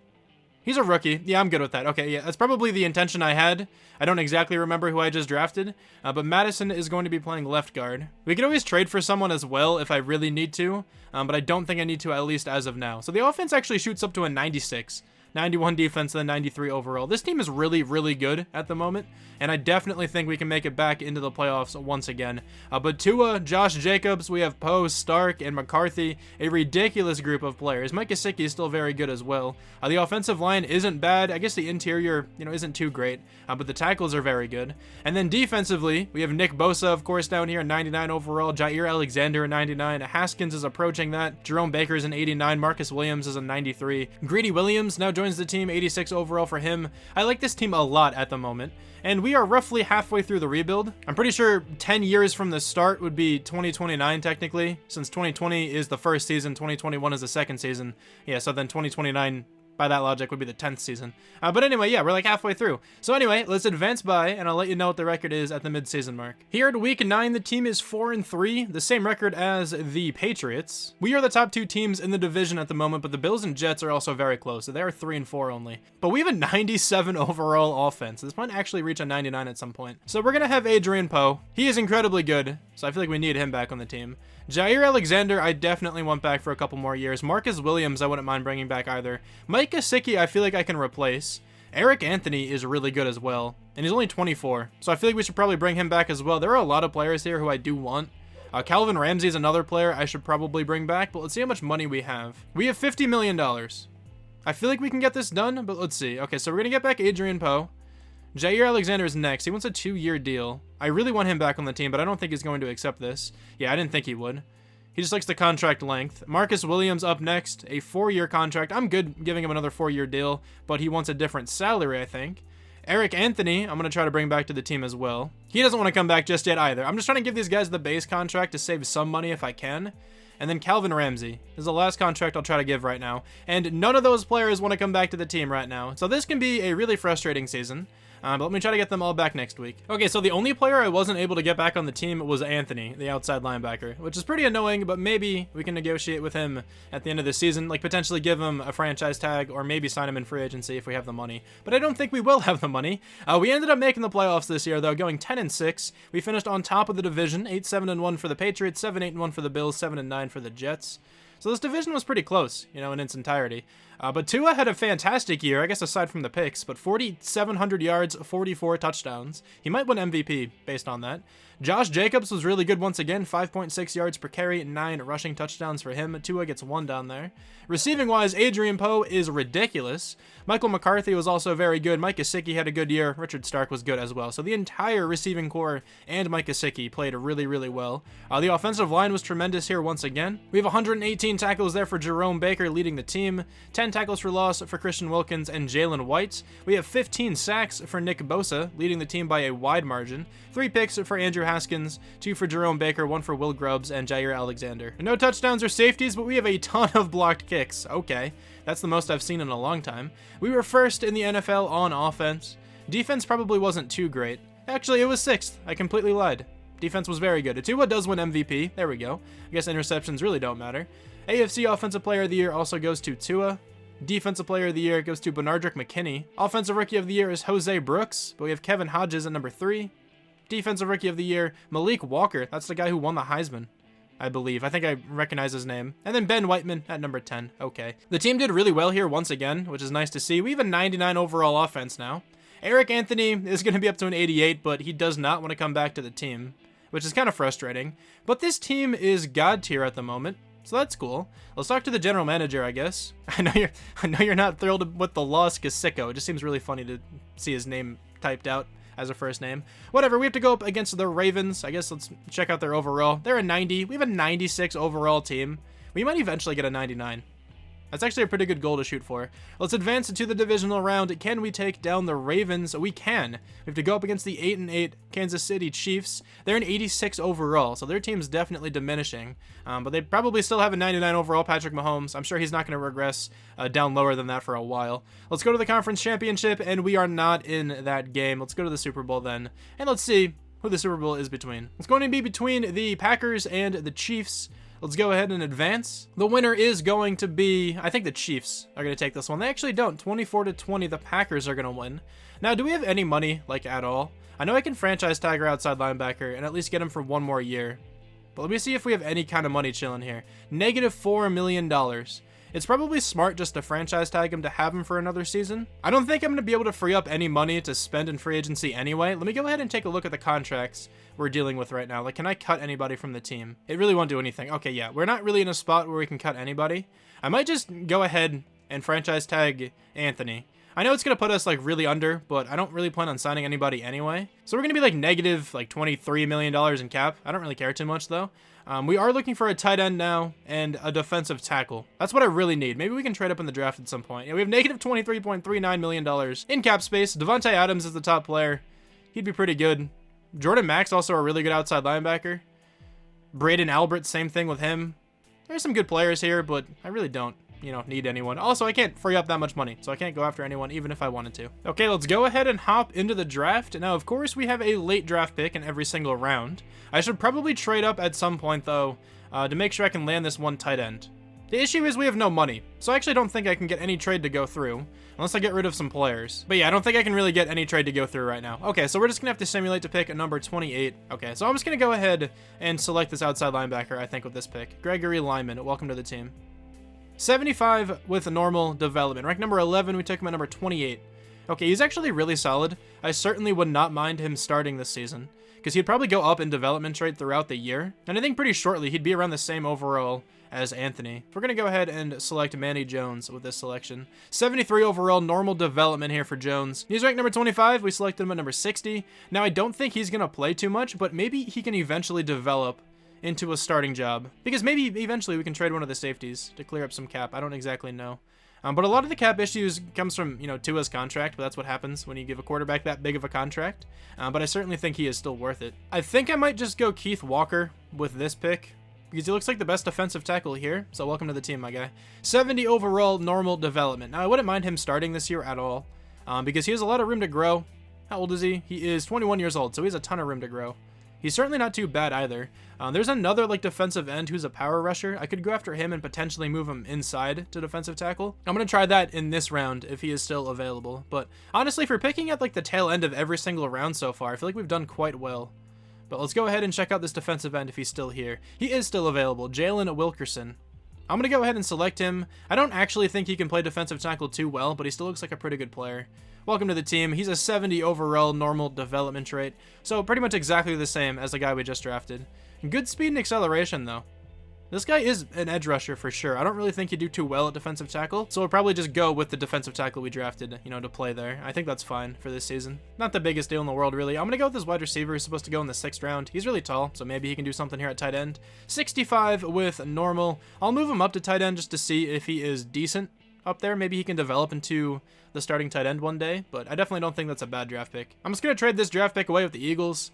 He's a rookie. Yeah, I'm good with that. Okay, yeah, that's probably the intention I had. I don't exactly remember who I just drafted, but Madison is going to be playing left guard. We could always trade for someone as well if I really need to, but I don't think I need to, at least as of now. So the offense actually shoots up to a 96. 91 defense, then 93 overall. This team is really, really good at the moment, and I definitely think we can make it back into the playoffs once again. But Tua, Josh Jacobs, we have Poe, Stark, and McCarthy, a ridiculous group of players. Mike Gesicki is still very good as well. The offensive line isn't bad. I guess the interior, isn't too great, but the tackles are very good. And then defensively, we have Nick Bosa, of course, down here, 99 overall. Jair Alexander, 99. Haskins is approaching that. Jerome Baker is an 89. Marcus Williams is a 93. Greedy Williams now joins the team, 86 overall for him. I like this team a lot at the moment, and we are roughly halfway through the rebuild. I'm pretty sure 10 years from the start would be 2029 technically, since 2020 is the first season, 2021 is the second season. Yeah, so then 2029 by that logic would be the 10th season. But anyway, yeah, we're like halfway through. So anyway, let's advance by, and I'll let you know what the record is at the mid-season mark. Here at week 9, the team is 4-3, the same record as the Patriots. We are the top 2 teams in the division at the moment, but the Bills and Jets are also very close, so they are 3-4 only. But we have a 97 overall offense. This might actually reach a 99 at some point. So we're gonna have Adrian Poe. He is incredibly good, so I feel like we need him back on the team. Jair Alexander, I definitely want back for a couple more years. Marcus Williams, I wouldn't mind bringing back either. Mike Gesicki, I feel like I can replace. Eric Anthony is really good as well, and he's only 24, so I feel like we should probably bring him back as well. There are a lot of players here who I do want. Calvin Ramsey is another player I should probably bring back, but let's see how much money we have. We have $50 million. I feel like we can get this done, but let's see. Okay, so we're going to get back Adrian Poe. Jair Alexander is next. He wants a 2-year deal. I really want him back on the team, but I don't think he's going to accept this. Yeah, I didn't think he would. He just likes the contract length. Marcus Williams up next, a 4-year contract. I'm good giving him another 4-year deal, but he wants a different salary, I think. Eric Anthony, I'm going to try to bring back to the team as well. He doesn't want to come back just yet either. I'm just trying to give these guys the base contract to save some money if I can. And then Calvin Ramsey is the last contract I'll try to give right now. And none of those players want to come back to the team right now. So this can be a really frustrating season. But let me try to get them all back next week. Okay, so the only player I wasn't able to get back on the team was Anthony, the outside linebacker, which is pretty annoying, but maybe we can negotiate with him at the end of the season, like potentially give him a franchise tag or maybe sign him in free agency if we have the money. But I don't think we will have the money. We ended up making the playoffs this year, though, going 10-6. We finished on top of the division, 8-7-1 for the Patriots, 7-8-1 for the Bills, 7-9 for the Jets. So this division was pretty close, you know, in its entirety. But Tua had a fantastic year, I guess aside from the picks, but 4,700 yards, 44 touchdowns. He might win MVP based on that. Josh Jacobs was really good once again, 5.6 yards per carry, 9 rushing touchdowns for him. Tua gets 1 down there. Receiving-wise, Adrian Poe is ridiculous. Michael McCarthy was also very good. Mike Gesicki had a good year. Richard Stark was good as well. So the entire receiving core and Mike Gesicki played really, really well. The offensive line was tremendous here once again. We have 118 tackles there for Jerome Baker leading the team, 10 tackles for loss for Christian Wilkins and Jalen White. We have 15 sacks for Nick Bosa, leading the team by a wide margin. 3 picks for Andrew Haskins, 2 for Jerome Baker, 1 for Will Grubbs and Jair Alexander. No touchdowns or safeties, but we have a ton of blocked kicks. Okay, that's the most I've seen in a long time. We were first in the NFL on offense. Defense probably wasn't too great. Actually, it was 6th. I completely lied. Defense was very good. Tua does win MVP. There we go. I guess interceptions really don't matter. AFC Offensive Player of the Year also goes to Tua. Defensive Player of the Year goes to Benardrick McKinney. Offensive Rookie of the Year is Jose Brooks, but we have Kevin Hodges at number 3. Defensive Rookie of the Year, Malik Walker. That's the guy who won the Heisman, I believe. I think I recognize his name. And then Ben Whiteman at number 10. Okay. The team did really well here once again, which is nice to see. We have a 99 overall offense now. Eric Anthony is going to be up to an 88, but he does not want to come back to the team, which is kind of frustrating. But this team is God tier at the moment, so that's cool. Let's talk to the general manager, I guess. I know you're not thrilled with the loss, Gesicko. It just seems really funny to see his name typed out as a first name. Whatever, we have to go up against the Ravens. I guess let's check out their overall. They're a 90. We have a 96 overall team. We might eventually get a 99. That's actually a pretty good goal to shoot for. Let's advance into the divisional round. Can we take down the Ravens? We can. We have to go up against the 8-8 Kansas City Chiefs. They're an 86 overall, so their team's definitely diminishing. But they probably still have a 99 overall Patrick Mahomes. I'm sure he's not going to regress down lower than that for a while. Let's go to the conference championship, and we are not in that game. Let's go to the Super Bowl then, and let's see who the Super Bowl is between. It's going to be between the Packers and the Chiefs. Let's go ahead and advance. The winner is going to be, I think the Chiefs are going to take this one. They actually don't. 24-20, the Packers are going to win. Now, do we have any money, like, at all? I know I can franchise tag our outside linebacker and at least get him for 1 more year. But let me see if we have any kind of money chilling here. -$4 million. It's probably smart just to franchise tag him to have him for another season. I don't think I'm going to be able to free up any money to spend in free agency anyway. Let me go ahead and take a look at the contracts we're dealing with right now. Like, can I cut anybody from the team? It really won't do anything. Okay, yeah, we're not really in a spot where we can cut anybody. I might just go ahead and franchise tag Anthony. I know it's going to put us, like, really under, but I don't really plan on signing anybody anyway. So we're going to be, like, negative, like, $23 million in cap. I don't really care too much, though. We are looking for a tight end now and a defensive tackle. That's what I really need. Maybe we can trade up in the draft at some point. Yeah, we have negative $23.39 million in cap space. Devontae Adams is the top player. He'd be pretty good. Jordan Mack's also a really good outside linebacker. Braden Albert, same thing with him. There's some good players here, but I really don't, need anyone. Also, I can't free up that much money, so I can't go after anyone even if I wanted to. Okay, let's go ahead and hop into the draft. Now, of course, we have a late draft pick in every single round. I should probably trade up at some point, though, to make sure I can land this one tight end. The issue is we have no money, so I actually don't think I can get any trade to go through, unless I get rid of some players. But yeah, I don't think I can really get any trade to go through right now. Okay, so we're just gonna have to simulate to pick a number 28. Okay, so I'm just gonna go ahead and select this outside linebacker, I think, with this pick. Gregory Lyman, welcome to the team. 75 with a normal development. Rank number 11, we took him at number 28. Okay, he's actually really solid. I certainly would not mind him starting this season, because he'd probably go up in development trait throughout the year, and I think pretty shortly he'd be around the same overall as Anthony. We're going to go ahead and select Manny Jones with this selection. 73 overall, normal development here for Jones. He's ranked number 25. We selected him at number 60. Now, I don't think he's going to play too much, but maybe he can eventually develop into a starting job, because maybe eventually we can trade one of the safeties to clear up some cap. I don't exactly know. But a lot of the cap issues comes from, Tua's contract, but that's what happens when you give a quarterback that big of a contract. But I certainly think he is still worth it. I think I might just go Keith Walker with this pick, because he looks like the best defensive tackle here. So welcome to the team, my guy. 70 overall, normal development. Now, I wouldn't mind him starting this year at all, because he has a lot of room to grow. How old is he? He is 21 years old, so he has a ton of room to grow. He's certainly not too bad either. There's another defensive end who's a power rusher. I could go after him and potentially move him inside to defensive tackle. I'm going to try that in this round if he is still available. But honestly, if we're picking at the tail end of every single round so far, I feel like we've done quite well. But let's go ahead and check out this defensive end if he's still here. He is still available. Jalen Wilkerson. I'm going to go ahead and select him. I don't actually think he can play defensive tackle too well, but he still looks like a pretty good player. Welcome to the team. He's a 70 overall normal development trait, so pretty much exactly the same as the guy we just drafted. Good speed and acceleration, though. This guy is an edge rusher for sure. I don't really think he'd do too well at defensive tackle, so we'll probably just go with the defensive tackle we drafted, to play there. I think that's fine for this season. Not the biggest deal in the world, really. I'm going to go with this wide receiver who's supposed to go in the 6th round. He's really tall, so maybe he can do something here at tight end. 65 with normal. I'll move him up to tight end just to see if he is decent up there. Maybe he can develop into the starting tight end one day, but I definitely don't think that's a bad draft pick. I'm just going to trade this draft pick away with the Eagles.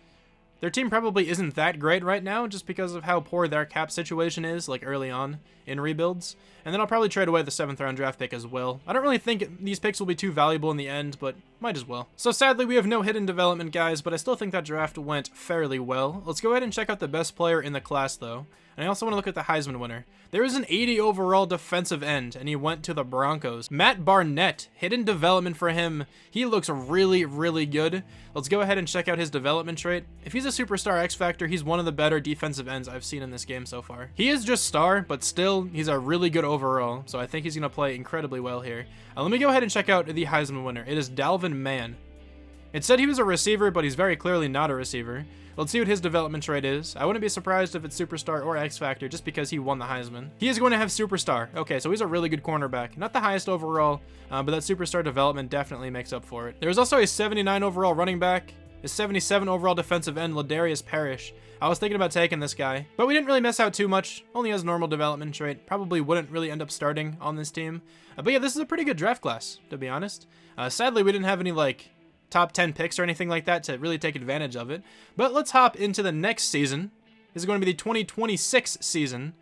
Their team probably isn't that great right now just because of how poor their cap situation is, early on in rebuilds. And then I'll probably trade away the 7th round draft pick as well. I don't really think these picks will be too valuable in the end, but might as well. So sadly, we have no hidden development, guys, but I still think that draft went fairly well. Let's go ahead and check out the best player in the class, though. And I also want to look at the Heisman winner. There is an 80 overall defensive end, and he went to the Broncos. Matt Barnett, hidden development for him. He looks really, really good. Let's go ahead and check out his development trait. If he's a superstar X Factor, he's one of the better defensive ends I've seen in this game so far. He is just star, but still, he's a really good overall, so I think he's going to play incredibly well here. Let me go ahead and check out the Heisman winner. It is Dalvin Mann. It said he was a receiver, but he's very clearly not a receiver. Let's see what his development trait is. I wouldn't be surprised if it's Superstar or X Factor just because he won the Heisman. He is going to have Superstar. Okay, so he's a really good cornerback. Not the highest overall, but that Superstar development definitely makes up for it. There's also a 79 overall running back, a 77 overall defensive end, Ladarius Parrish. I was thinking about taking this guy, but we didn't really miss out too much. Only has normal development trait. Probably wouldn't really end up starting on this team. But yeah, this is a pretty good draft class, to be honest. Sadly, we didn't have any, top 10 picks or anything like that to really take advantage of it. But let's hop into the next season. This is going to be the 2026 season.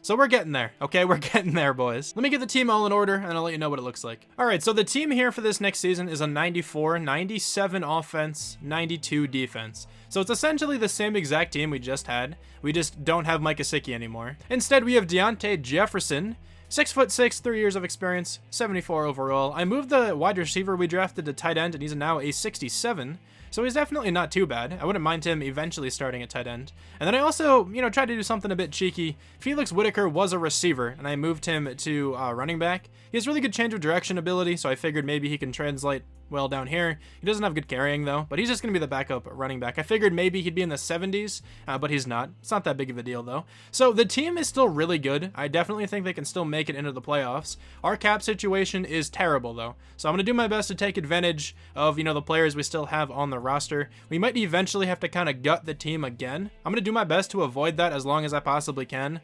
So we're getting there, okay? We're getting there, boys. Let me get the team all in order, and I'll let you know what it looks like. All right, so the team here for this next season is a 94, 97 offense, 92 defense. So it's essentially the same exact team we just had. We just don't have Mike Gesicki anymore. Instead, we have Deontay Jefferson, 6'6", 3 years of experience, 74 overall. I moved the wide receiver we drafted to tight end, and he's now a 67. So he's definitely not too bad. I wouldn't mind him eventually starting at tight end. And then I also, tried to do something a bit cheeky. Felix Whitaker was a receiver, and I moved him to running back. He has really good change of direction ability, so I figured maybe he can translate well down here. He doesn't have good carrying, though, but he's just going to be the backup running back. I figured maybe he'd be in the 70s, but he's not. It's not that big of a deal, though. So the team is still really good. I definitely think they can still make it into the playoffs. Our cap situation is terrible, though, so I'm going to do my best to take advantage of, the players we still have on the roster. We might eventually have to kind of gut the team again. I'm going to do my best to avoid that as long as I possibly can.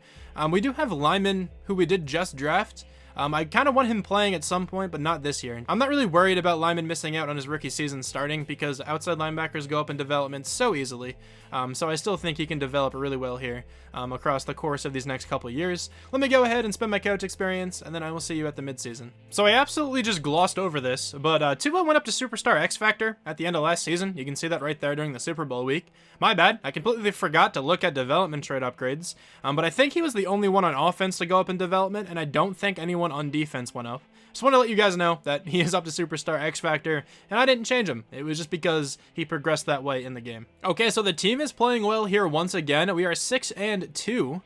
We do have Lyman, who we did just draft. I kind of want him playing at some point, but not this year. I'm not really worried about Lyman missing out on his rookie season starting because outside linebackers go up in development so easily. So I still think he can develop really well here across the course of these next couple years. Let me go ahead and spend my couch experience, and then I will see you at the midseason. So I absolutely just glossed over this, but Tua went up to Superstar X Factor at the end of last season. You can see that right there during the Super Bowl week. My bad. I completely forgot to look at development trait upgrades, but I think he was the only one on offense to go up in development, and I don't think anyone on defense went up. Just want to let you guys know that he is up to Superstar X Factor, and I didn't change him. It was just because he progressed that way in the game. Okay, so the team is playing well here once again. We are 6-2.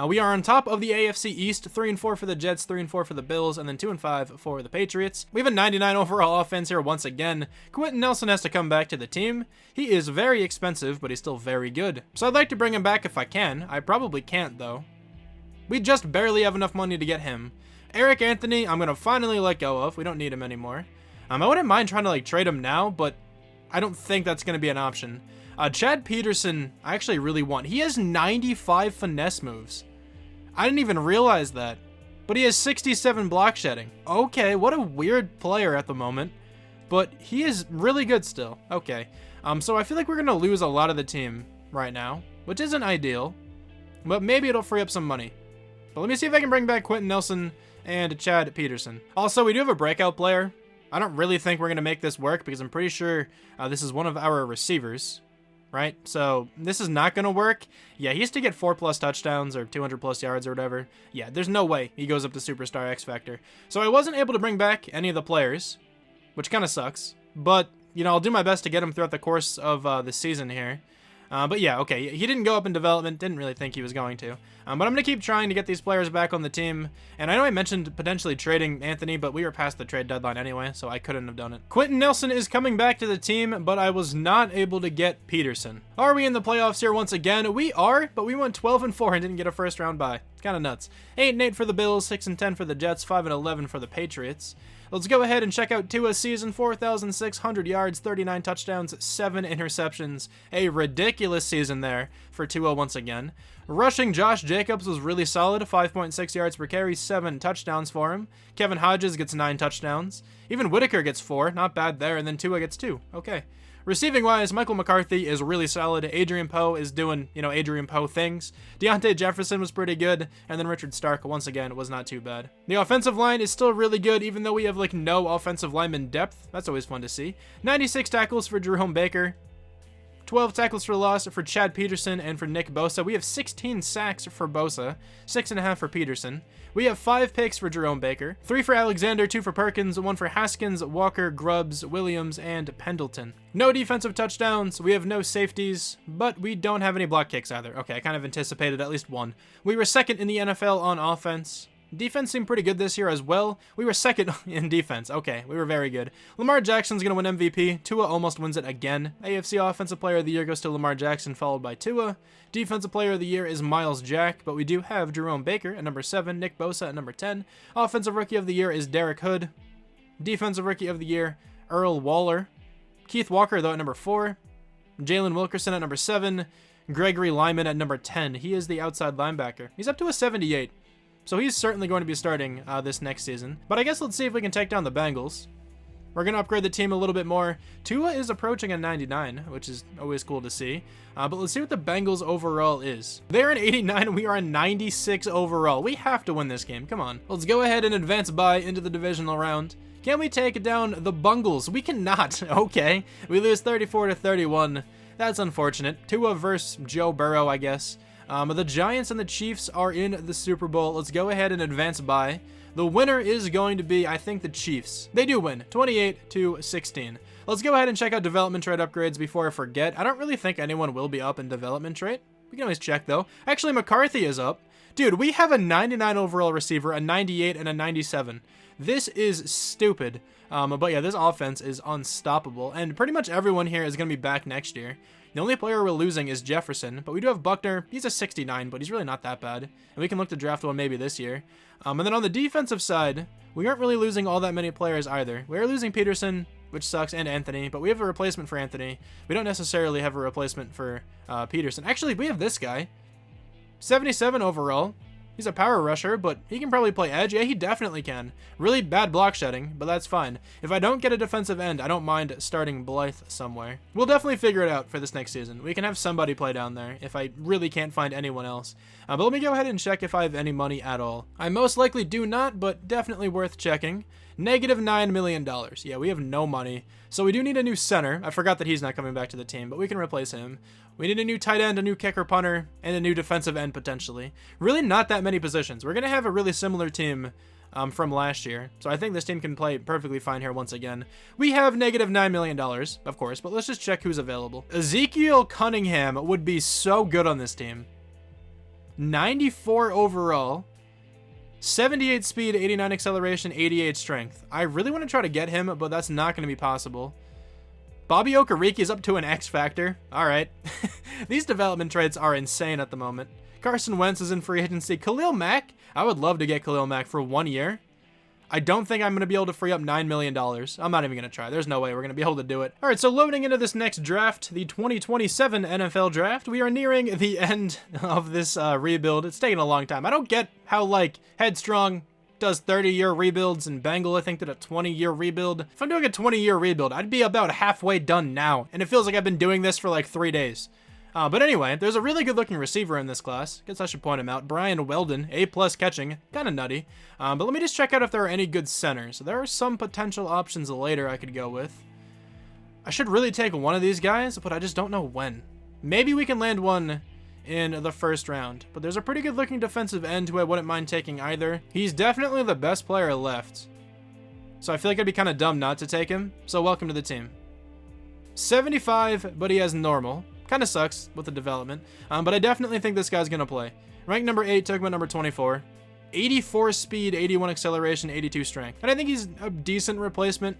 We are on top of the AFC East, 3-4 for the Jets, 3-4 for the Bills, and then 2-5 for the Patriots. We have a 99 overall offense here once again. Quentin Nelson has to come back to the team. He is very expensive, but he's still very good. So I'd like to bring him back if I can. I probably can't, though. We just barely have enough money to get him. Eric Anthony, I'm going to finally let go of. We don't need him anymore. I wouldn't mind trying to like trade him now, but I don't think that's going to be an option. Chad Peterson, I actually really want. He has 95 finesse moves. I didn't even realize that. But he has 67 block shedding. Okay, what a weird player at the moment. But he is really good still. Okay. So I feel like we're going to lose a lot of the team right now, which isn't ideal. But maybe it'll free up some money. But let me see if I can bring back Quentin Nelson and Chad Peterson. Also, we do have a breakout player. I don't really think we're going to make this work because I'm pretty sure this is one of our receivers. Right? So this is not going to work. Yeah, he has to get 4+ touchdowns or 200+ yards or whatever. Yeah, there's no way he goes up to Superstar X Factor. So I wasn't able to bring back any of the players, which kind of sucks. But, you know, I'll do my best to get him throughout the course of the season here. But yeah, okay, he didn't go up in development, didn't really think he was going to. But I'm going to keep trying to get these players back on the team. And I know I mentioned potentially trading Anthony, but we were past the trade deadline anyway, so I couldn't have done it. Quentin Nelson is coming back to the team, but I was not able to get Peterson. Are we in the playoffs here once again? We are, but we went 12-4 and didn't get a first round bye. It's kind of nuts. 8-8 for the Bills, 6-10 for the Jets, 5-11 for the Patriots. Let's go ahead and check out Tua's season. 4,600 yards, 39 touchdowns, 7 interceptions. A ridiculous season there for Tua once again. Rushing, Josh Jacobs was really solid. 5.6 yards per carry, 7 touchdowns for him. Kevin Hodges gets 9 touchdowns. Even Whitaker gets 4. Not bad there. And then Tua gets 2. Okay. Receiving-wise, Michael McCarthy is really solid. Adrian Poe is doing, you know, Adrian Poe things. Deontay Jefferson was pretty good. And then Richard Stark, once again, was not too bad. The offensive line is still really good, even though we have, like, no offensive lineman depth. That's always fun to see. 96 tackles for Jerome Baker. 12 tackles for loss for Chad Peterson and for Nick Bosa. We have 16 sacks for Bosa, 6.5 for Peterson. We have 5 picks for Jerome Baker, 3 for Alexander, 2 for Perkins, 1 for Haskins, Walker, Grubbs, Williams, and Pendleton. No defensive touchdowns, we have no safeties, but we don't have any block kicks either. Okay, I kind of anticipated at least one. We were second in the NFL on offense. Defense seemed pretty good this year as well. We were second in defense. Okay, we were very good. Lamar Jackson's going to win MVP. Tua almost wins it again. AFC Offensive Player of the Year goes to Lamar Jackson, followed by Tua. Defensive Player of the Year is Miles Jack, but we do have Jerome Baker at number 7, Nick Bosa at number 10. Offensive Rookie of the Year is Derek Hood. Defensive Rookie of the Year, Earl Waller. Keith Walker, though, at number 4. Jalen Wilkerson at number 7. Gregory Lyman at number 10. He is the outside linebacker. He's up to a 78. So he's certainly going to be starting this next season. But I guess let's see if we can take down the Bengals. We're going to upgrade the team a little bit more. Tua is approaching a 99, which is always cool to see. But let's see what the Bengals overall is. They're an 89 and we are a 96 overall. We have to win this game. Come on. Let's go ahead and advance by into the divisional round. Can we take down the Bungles? We cannot. Okay. We lose 34-31. That's unfortunate. Tua versus Joe Burrow, I guess. The Giants and the Chiefs are in the Super Bowl. Let's go ahead and advance by. The winner is going to be, I think, the Chiefs. They do win, 28-16. Let's go ahead and check out development trait upgrades before I forget. I don't really think anyone will be up in development trait. We can always check, though. Actually, McCarthy is up. Dude, we have a 99 overall receiver, a 98, and a 97. This is stupid. But yeah, this offense is unstoppable. And pretty much everyone here is going to be back next year. The only player we're losing is Jefferson, but we do have Buckner. He's a 69, but he's really not that bad. And we can look to draft one maybe this year. And then on the defensive side, we aren't really losing all that many players either. We are losing Peterson, which sucks, and Anthony, but we have a replacement for Anthony. We don't necessarily have a replacement for Peterson. Actually, we have this guy. 77 overall. He's a power rusher, but he can probably play edge. Yeah, he definitely can. Really bad block shedding, but that's fine. If I don't get a defensive end, I don't mind starting Blythe somewhere. We'll definitely figure it out for this next season. We can have somebody play down there if I really can't find anyone else. But let me go ahead and check if I have any money at all. I most likely do not, but definitely worth checking. Negative $9 million. Yeah, we have no money. So we do need a new center. I forgot that he's not coming back to the team, but we can replace him. We need a new tight end, a new kicker punter, and a new defensive end potentially. Really not that many positions. We're going to have a really similar team from last year. So I think this team can play perfectly fine here once again. We have negative $9 million, of course, but let's just check who's available. Ezekiel Cunningham would be so good on this team. 94 overall, 78 speed, 89 acceleration, 88 strength. I really want to try to get him, but that's not going to be possible. Bobby Okereke is up to an X factor. All right. These development traits are insane at the moment. Carson Wentz is in free agency. Khalil Mack, I would love to get Khalil Mack for 1 year. I don't think I'm going to be able to free up $9 million. I'm not even going to try. There's no way we're going to be able to do it. All right, so loading into this next draft, the 2027 NFL draft, we are nearing the end of this rebuild. It's taking a long time. I don't get how, like, Headstrong does 30-year rebuilds and Bengal, I think, did a 20-year rebuild. If I'm doing a 20-year rebuild, I'd be about halfway done now, and it feels like I've been doing this for like 3 days. But anyway, there's a really good-looking receiver in this class. Guess I should point him out. Brian Weldon, A+ catching. Kind of nutty. But let me just check out if there are any good centers. There are some potential options later I could go with. I should really take one of these guys, but I just don't know when. Maybe we can land one in the first round. But there's a pretty good-looking defensive end who I wouldn't mind taking either. He's definitely the best player left. So I feel like I'd be kind of dumb not to take him. So welcome to the team. 75, but he has normal. Kind of sucks with the development, but I definitely think this guy's going to play. Ranked number 8, took him at number 24. 84 speed, 81 acceleration, 82 strength. And I think he's a decent replacement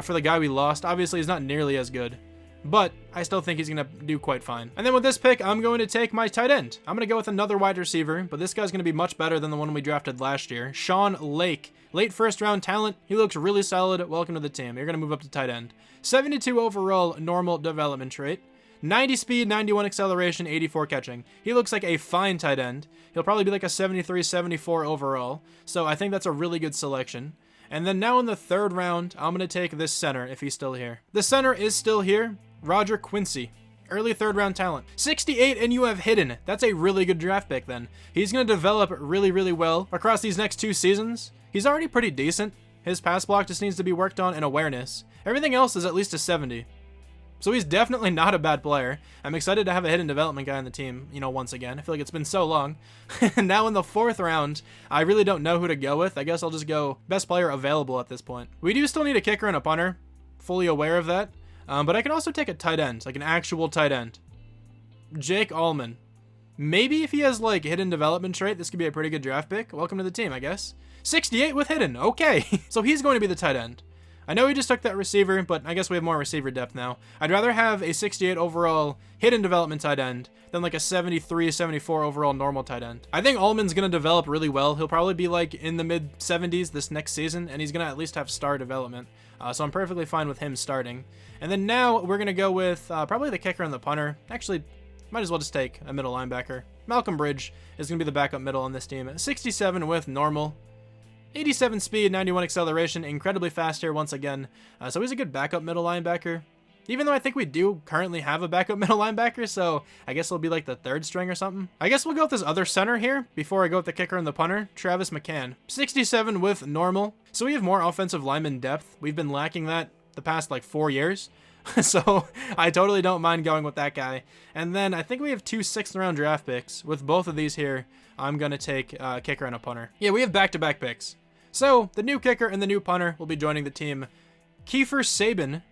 for the guy we lost. Obviously, he's not nearly as good, but I still think he's going to do quite fine. And then with this pick, I'm going to take my tight end. I'm going to go with another wide receiver, but this guy's going to be much better than the one we drafted last year. Sean Lake, late first-round talent. He looks really solid. Welcome to the team. You're going to move up to tight end. 72 overall, normal development trait. 90 speed, 91 acceleration, 84 catching. He looks like a fine tight end. He'll probably be like a 73, 74 overall. So I think that's a really good selection. And then now in the third round, I'm going to take this center if he's still here. The center is still here. Roger Quincy. Early third round talent. 68 and you have hidden. That's a really good draft pick then. He's going to develop really, really well across these next 2 seasons. He's already pretty decent. His pass block just needs to be worked on and awareness. Everything else is at least a 70. So he's definitely not a bad player. I'm excited to have a hidden development guy on the team, you know, once again. I feel like it's been so long. Now in the 4th round, I really don't know who to go with. I guess I'll just go best player available at this point. We do still need a kicker and a punter. Fully aware of that. But I can also take a tight end, like an actual tight end. Jake Allman. Maybe if he has, like, hidden development trait, this could be a pretty good draft pick. Welcome to the team, I guess. 68 with hidden. Okay. So he's going to be the tight end. I know he just took that receiver, but I guess we have more receiver depth now. I'd rather have a 68 overall hidden development tight end than like a 73, 74 overall normal tight end. I think Allman's going to develop really well. He'll probably be like in the mid 70s this next season, and he's going to at least have star development. So I'm perfectly fine with him starting. And then now we're going to go with probably the kicker and the punter. Actually, might as well just take a middle linebacker. Malcolm Bridge is going to be the backup middle on this team. 67 with normal. 87 speed, 91 acceleration, incredibly fast here once again. So he's a good backup middle linebacker. Even though I think we do currently have a backup middle linebacker, so I guess he'll be like the 3rd string or something. I guess we'll go with this other center here before I go with the kicker and the punter, Travis McCann. 67 with normal. So we have more offensive lineman depth. We've been lacking that the past like 4 years. So I totally don't mind going with that guy. And then I think we have 2 6th round draft picks. With both of these here, I'm going to take a kicker and a punter. Yeah, we have back-to-back picks. So, the new kicker and the new punter will be joining the team. Kiefer Sabin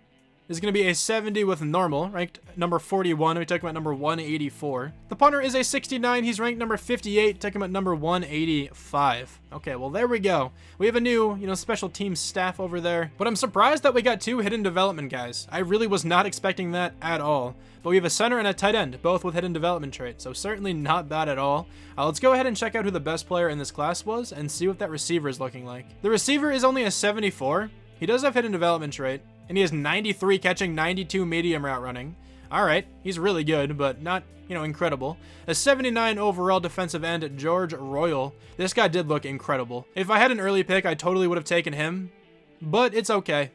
is going to be a 70 with normal, ranked number 41. We took him at number 184. The punter is a 69. He's ranked number 58. Took him at number 185. Okay, well, there we go. We have a new, special team staff over there. But I'm surprised that we got 2 hidden development guys. I really was not expecting that at all. But we have a center and a tight end, both with hidden development traits, so certainly not bad at all. Let's go ahead and check out who the best player in this class was and see what that receiver is looking like. The receiver is only a 74. He does have hidden development trait, and he has 93 catching, 92 medium route running. All right, he's really good, but not, incredible. A 79 overall defensive end, George Royal. This guy did look incredible. If I had an early pick, I totally would have taken him, but it's okay.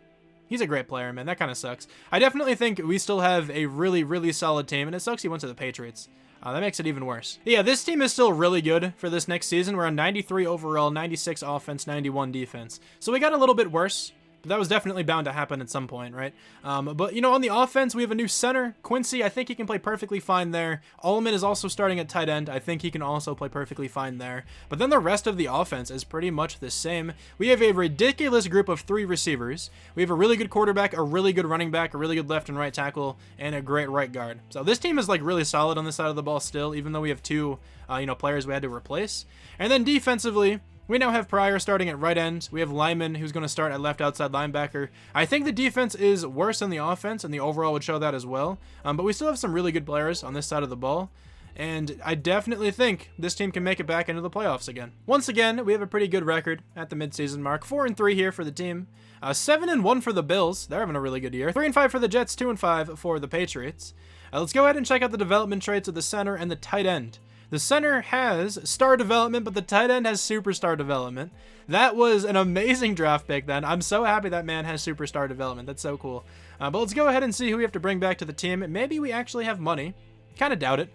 He's a great player, man. That kind of sucks. I definitely think we still have a really, really solid team, and it sucks he went to the Patriots. That makes it even worse. Yeah, this team is still really good for this next season. We're on 93 overall, 96 offense, 91 defense. So we got a little bit worse, That was definitely bound to happen at some point, right? But, you know, on the offense, we have a new center. Quincy, I think he can play perfectly fine there. Allman is also starting at tight end. I think he can also play perfectly fine there. But then the rest of the offense is pretty much the same. We have a ridiculous group of 3 receivers. We have a really good quarterback, a really good running back, a really good left and right tackle, and a great right guard. So this team is, like, really solid on this side of the ball still, even though we have 2, you know, players we had to replace. And then defensively, we now have Pryor starting at right end. We have Lyman, who's going to start at left outside linebacker. I think the defense is worse than the offense, and the overall would show that as well. But we still have some really good players on this side of the ball. And I definitely think this team can make it back into the playoffs again. Once again, we have a pretty good record at the midseason mark. 4-3 here for the team. 7-1 for the Bills. They're having a really good year. 3-5 for the Jets. 2-5 for the Patriots. Let's go ahead and check out the development traits of the center and the tight end. The center has star development, but the tight end has superstar development. That was an amazing draft pick then. I'm so happy that man has superstar development. That's so cool. But let's go ahead and see who we have to bring back to the team. Maybe we actually have money. Kind of doubt it.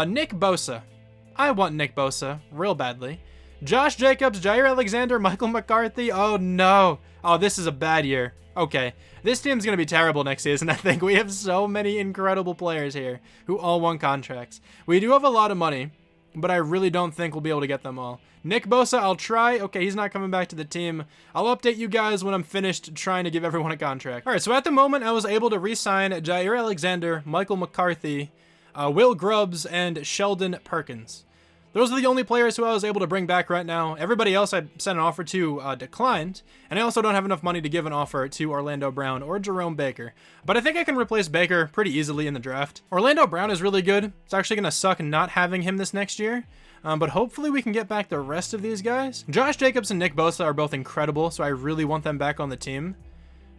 Nick Bosa. I want Nick Bosa real badly. Josh Jacobs, Jair Alexander, Michael McCarthy. Oh, no. Oh, this is a bad year. Okay. This team's going to be terrible next season, I think. We have so many incredible players here who all won contracts. We do have a lot of money, but I really don't think we'll be able to get them all. Nick Bosa, I'll try. Okay, he's not coming back to the team. I'll update you guys when I'm finished trying to give everyone a contract. All right, so at the moment, I was able to re-sign Jair Alexander, Michael McCarthy, Will Grubbs, and Sheldon Perkins. Those are the only players who I was able to bring back right now. Everybody else I sent an offer to declined, and I also don't have enough money to give an offer to Orlando Brown or Jerome Baker. But I think I can replace Baker pretty easily in the draft. Orlando Brown is really good. It's actually going to suck not having him this next year. But hopefully we can get back the rest of these guys. Josh Jacobs and Nick Bosa are both incredible, so I really want them back on the team.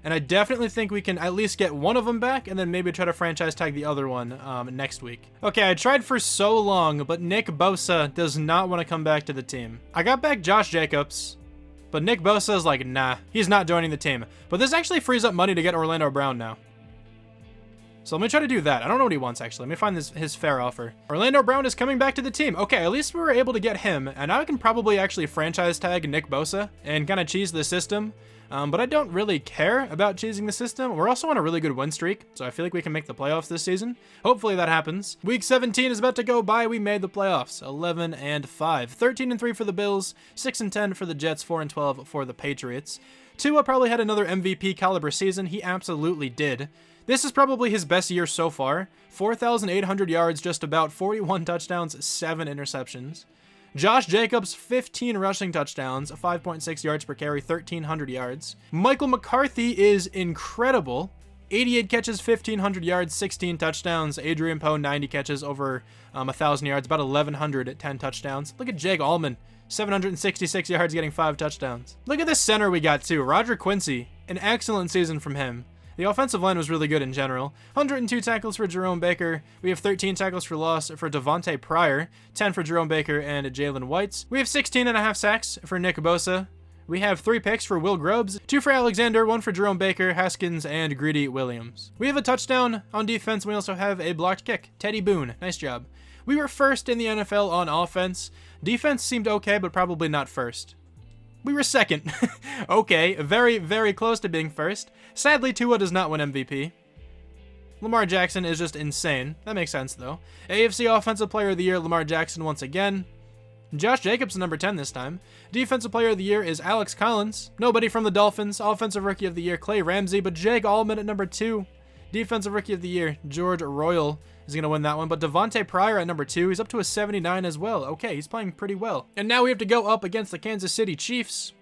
And I definitely think we can at least get one of them back and then maybe try to franchise tag the other one next week. Okay, I tried for so long, but Nick Bosa does not want to come back to the team. I got back Josh Jacobs, but Nick Bosa is like, nah, he's not joining the team. But this actually frees up money to get Orlando Brown now. So let me try to do that. I don't know what he wants, actually. Let me find his fair offer. Orlando Brown is coming back to the team. Okay, at least we were able to get him. And now I can probably actually franchise tag Nick Bosa and kind of cheese the system. But I don't really care about cheesing the system. We're also on a really good win streak, so I feel like we can make the playoffs this season. Hopefully that happens. Week 17 is about to go by. We made the playoffs. 11-5. 13-3 for the Bills. 6-10 for the Jets. 4-12 for the Patriots. Tua probably had another MVP caliber season. He absolutely did. This is probably his best year so far. 4,800 yards, just about 41 touchdowns, 7 interceptions. Josh Jacobs, 15 rushing touchdowns, 5.6 yards per carry, 1,300 yards. Michael McCarthy is incredible. 88 catches, 1,500 yards, 16 touchdowns. Adrian Poe, 90 catches, over 1,000 yards, about 1,100 at 10 touchdowns. Look at Jake Allman, 766 yards, getting 5 touchdowns. Look at this center we got too, Roger Quincy. An excellent season from him. The offensive line was really good in general. 102 tackles for Jerome Baker. We have 13 tackles for loss for Devontae Pryor. 10 for Jerome Baker and Jalen Whites. We have 16.5 sacks for Nick Bosa. We have 3 picks for Will Grubbs. 2 for Alexander, 1 for Jerome Baker, Haskins, and Greedy Williams. We have a touchdown on defense. We also have a blocked kick. Teddy Boone. Nice job. We were first in the NFL on offense. Defense seemed okay, but probably not first. We were second. Okay, very, very close to being first. Sadly, Tua does not win MVP. Lamar Jackson is just insane. That makes sense, though. AFC Offensive Player of the Year, Lamar Jackson once again. Josh Jacobs, number 10 this time. Defensive Player of the Year is Alex Collins. Nobody from the Dolphins. Offensive Rookie of the Year, Clay Ramsey, but Jake Allman at number 2. Defensive Rookie of the Year, George Royal is going to win that one. But Devontae Pryor at number 2. He's up to a 79 as well. Okay, he's playing pretty well. And now we have to go up against the Kansas City Chiefs.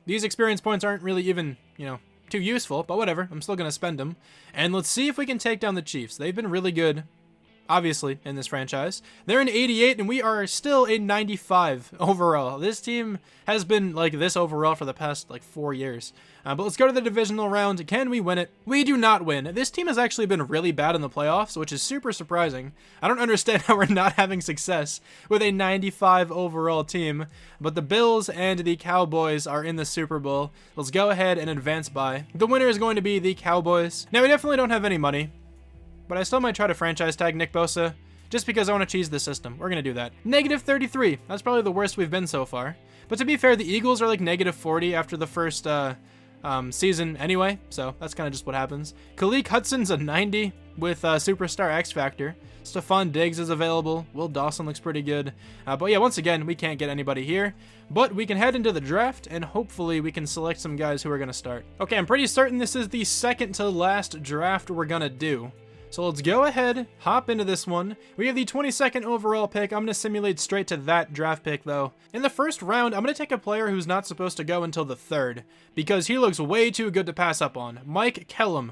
These experience points aren't really even, too useful, but whatever. I'm still going to spend them. And let's see if we can take down the Chiefs. They've been really good, obviously, in this franchise. They're an 88, and we are still a 95 overall. This team has been like this overall for the past, 4 years. But let's go to the divisional round. Can we win it? We do not win. This team has actually been really bad in the playoffs, which is super surprising. I don't understand how we're not having success with a 95 overall team. But the Bills and the Cowboys are in the Super Bowl. Let's go ahead and advance by. The winner is going to be the Cowboys. Now, we definitely don't have any money, but I still might try to franchise tag Nick Bosa, just because I want to cheese the system. We're going to do that. Negative 33. That's probably the worst we've been so far. But to be fair, the Eagles are like negative 40 after the first season anyway, so that's kind of just what happens. Khaleke Hudson's a 90 with Superstar X Factor. Stephon Diggs is available. Will Dawson looks pretty good. But yeah, once again, we can't get anybody here. But we can head into the draft, and hopefully we can select some guys who are going to start. Okay, I'm pretty certain this is the second to last draft we're going to do. So let's go ahead, hop into this one. We have the 22nd overall pick. I'm going to simulate straight to that draft pick, though. In the first round, I'm going to take a player who's not supposed to go until the third, because he looks way too good to pass up on. Mike Kellum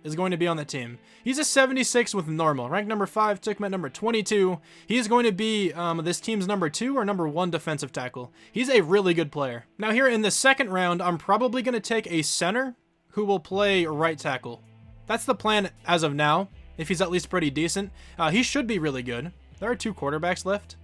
is going to be on the team. He's a 76 with normal. Ranked number 5, took him at number 22. He's going to be this team's number 2 or number 1 defensive tackle. He's a really good player. Now here in the second round, I'm probably going to take a center who will play right tackle. That's the plan as of now, if he's at least pretty decent. He should be really good. There are 2 quarterbacks left.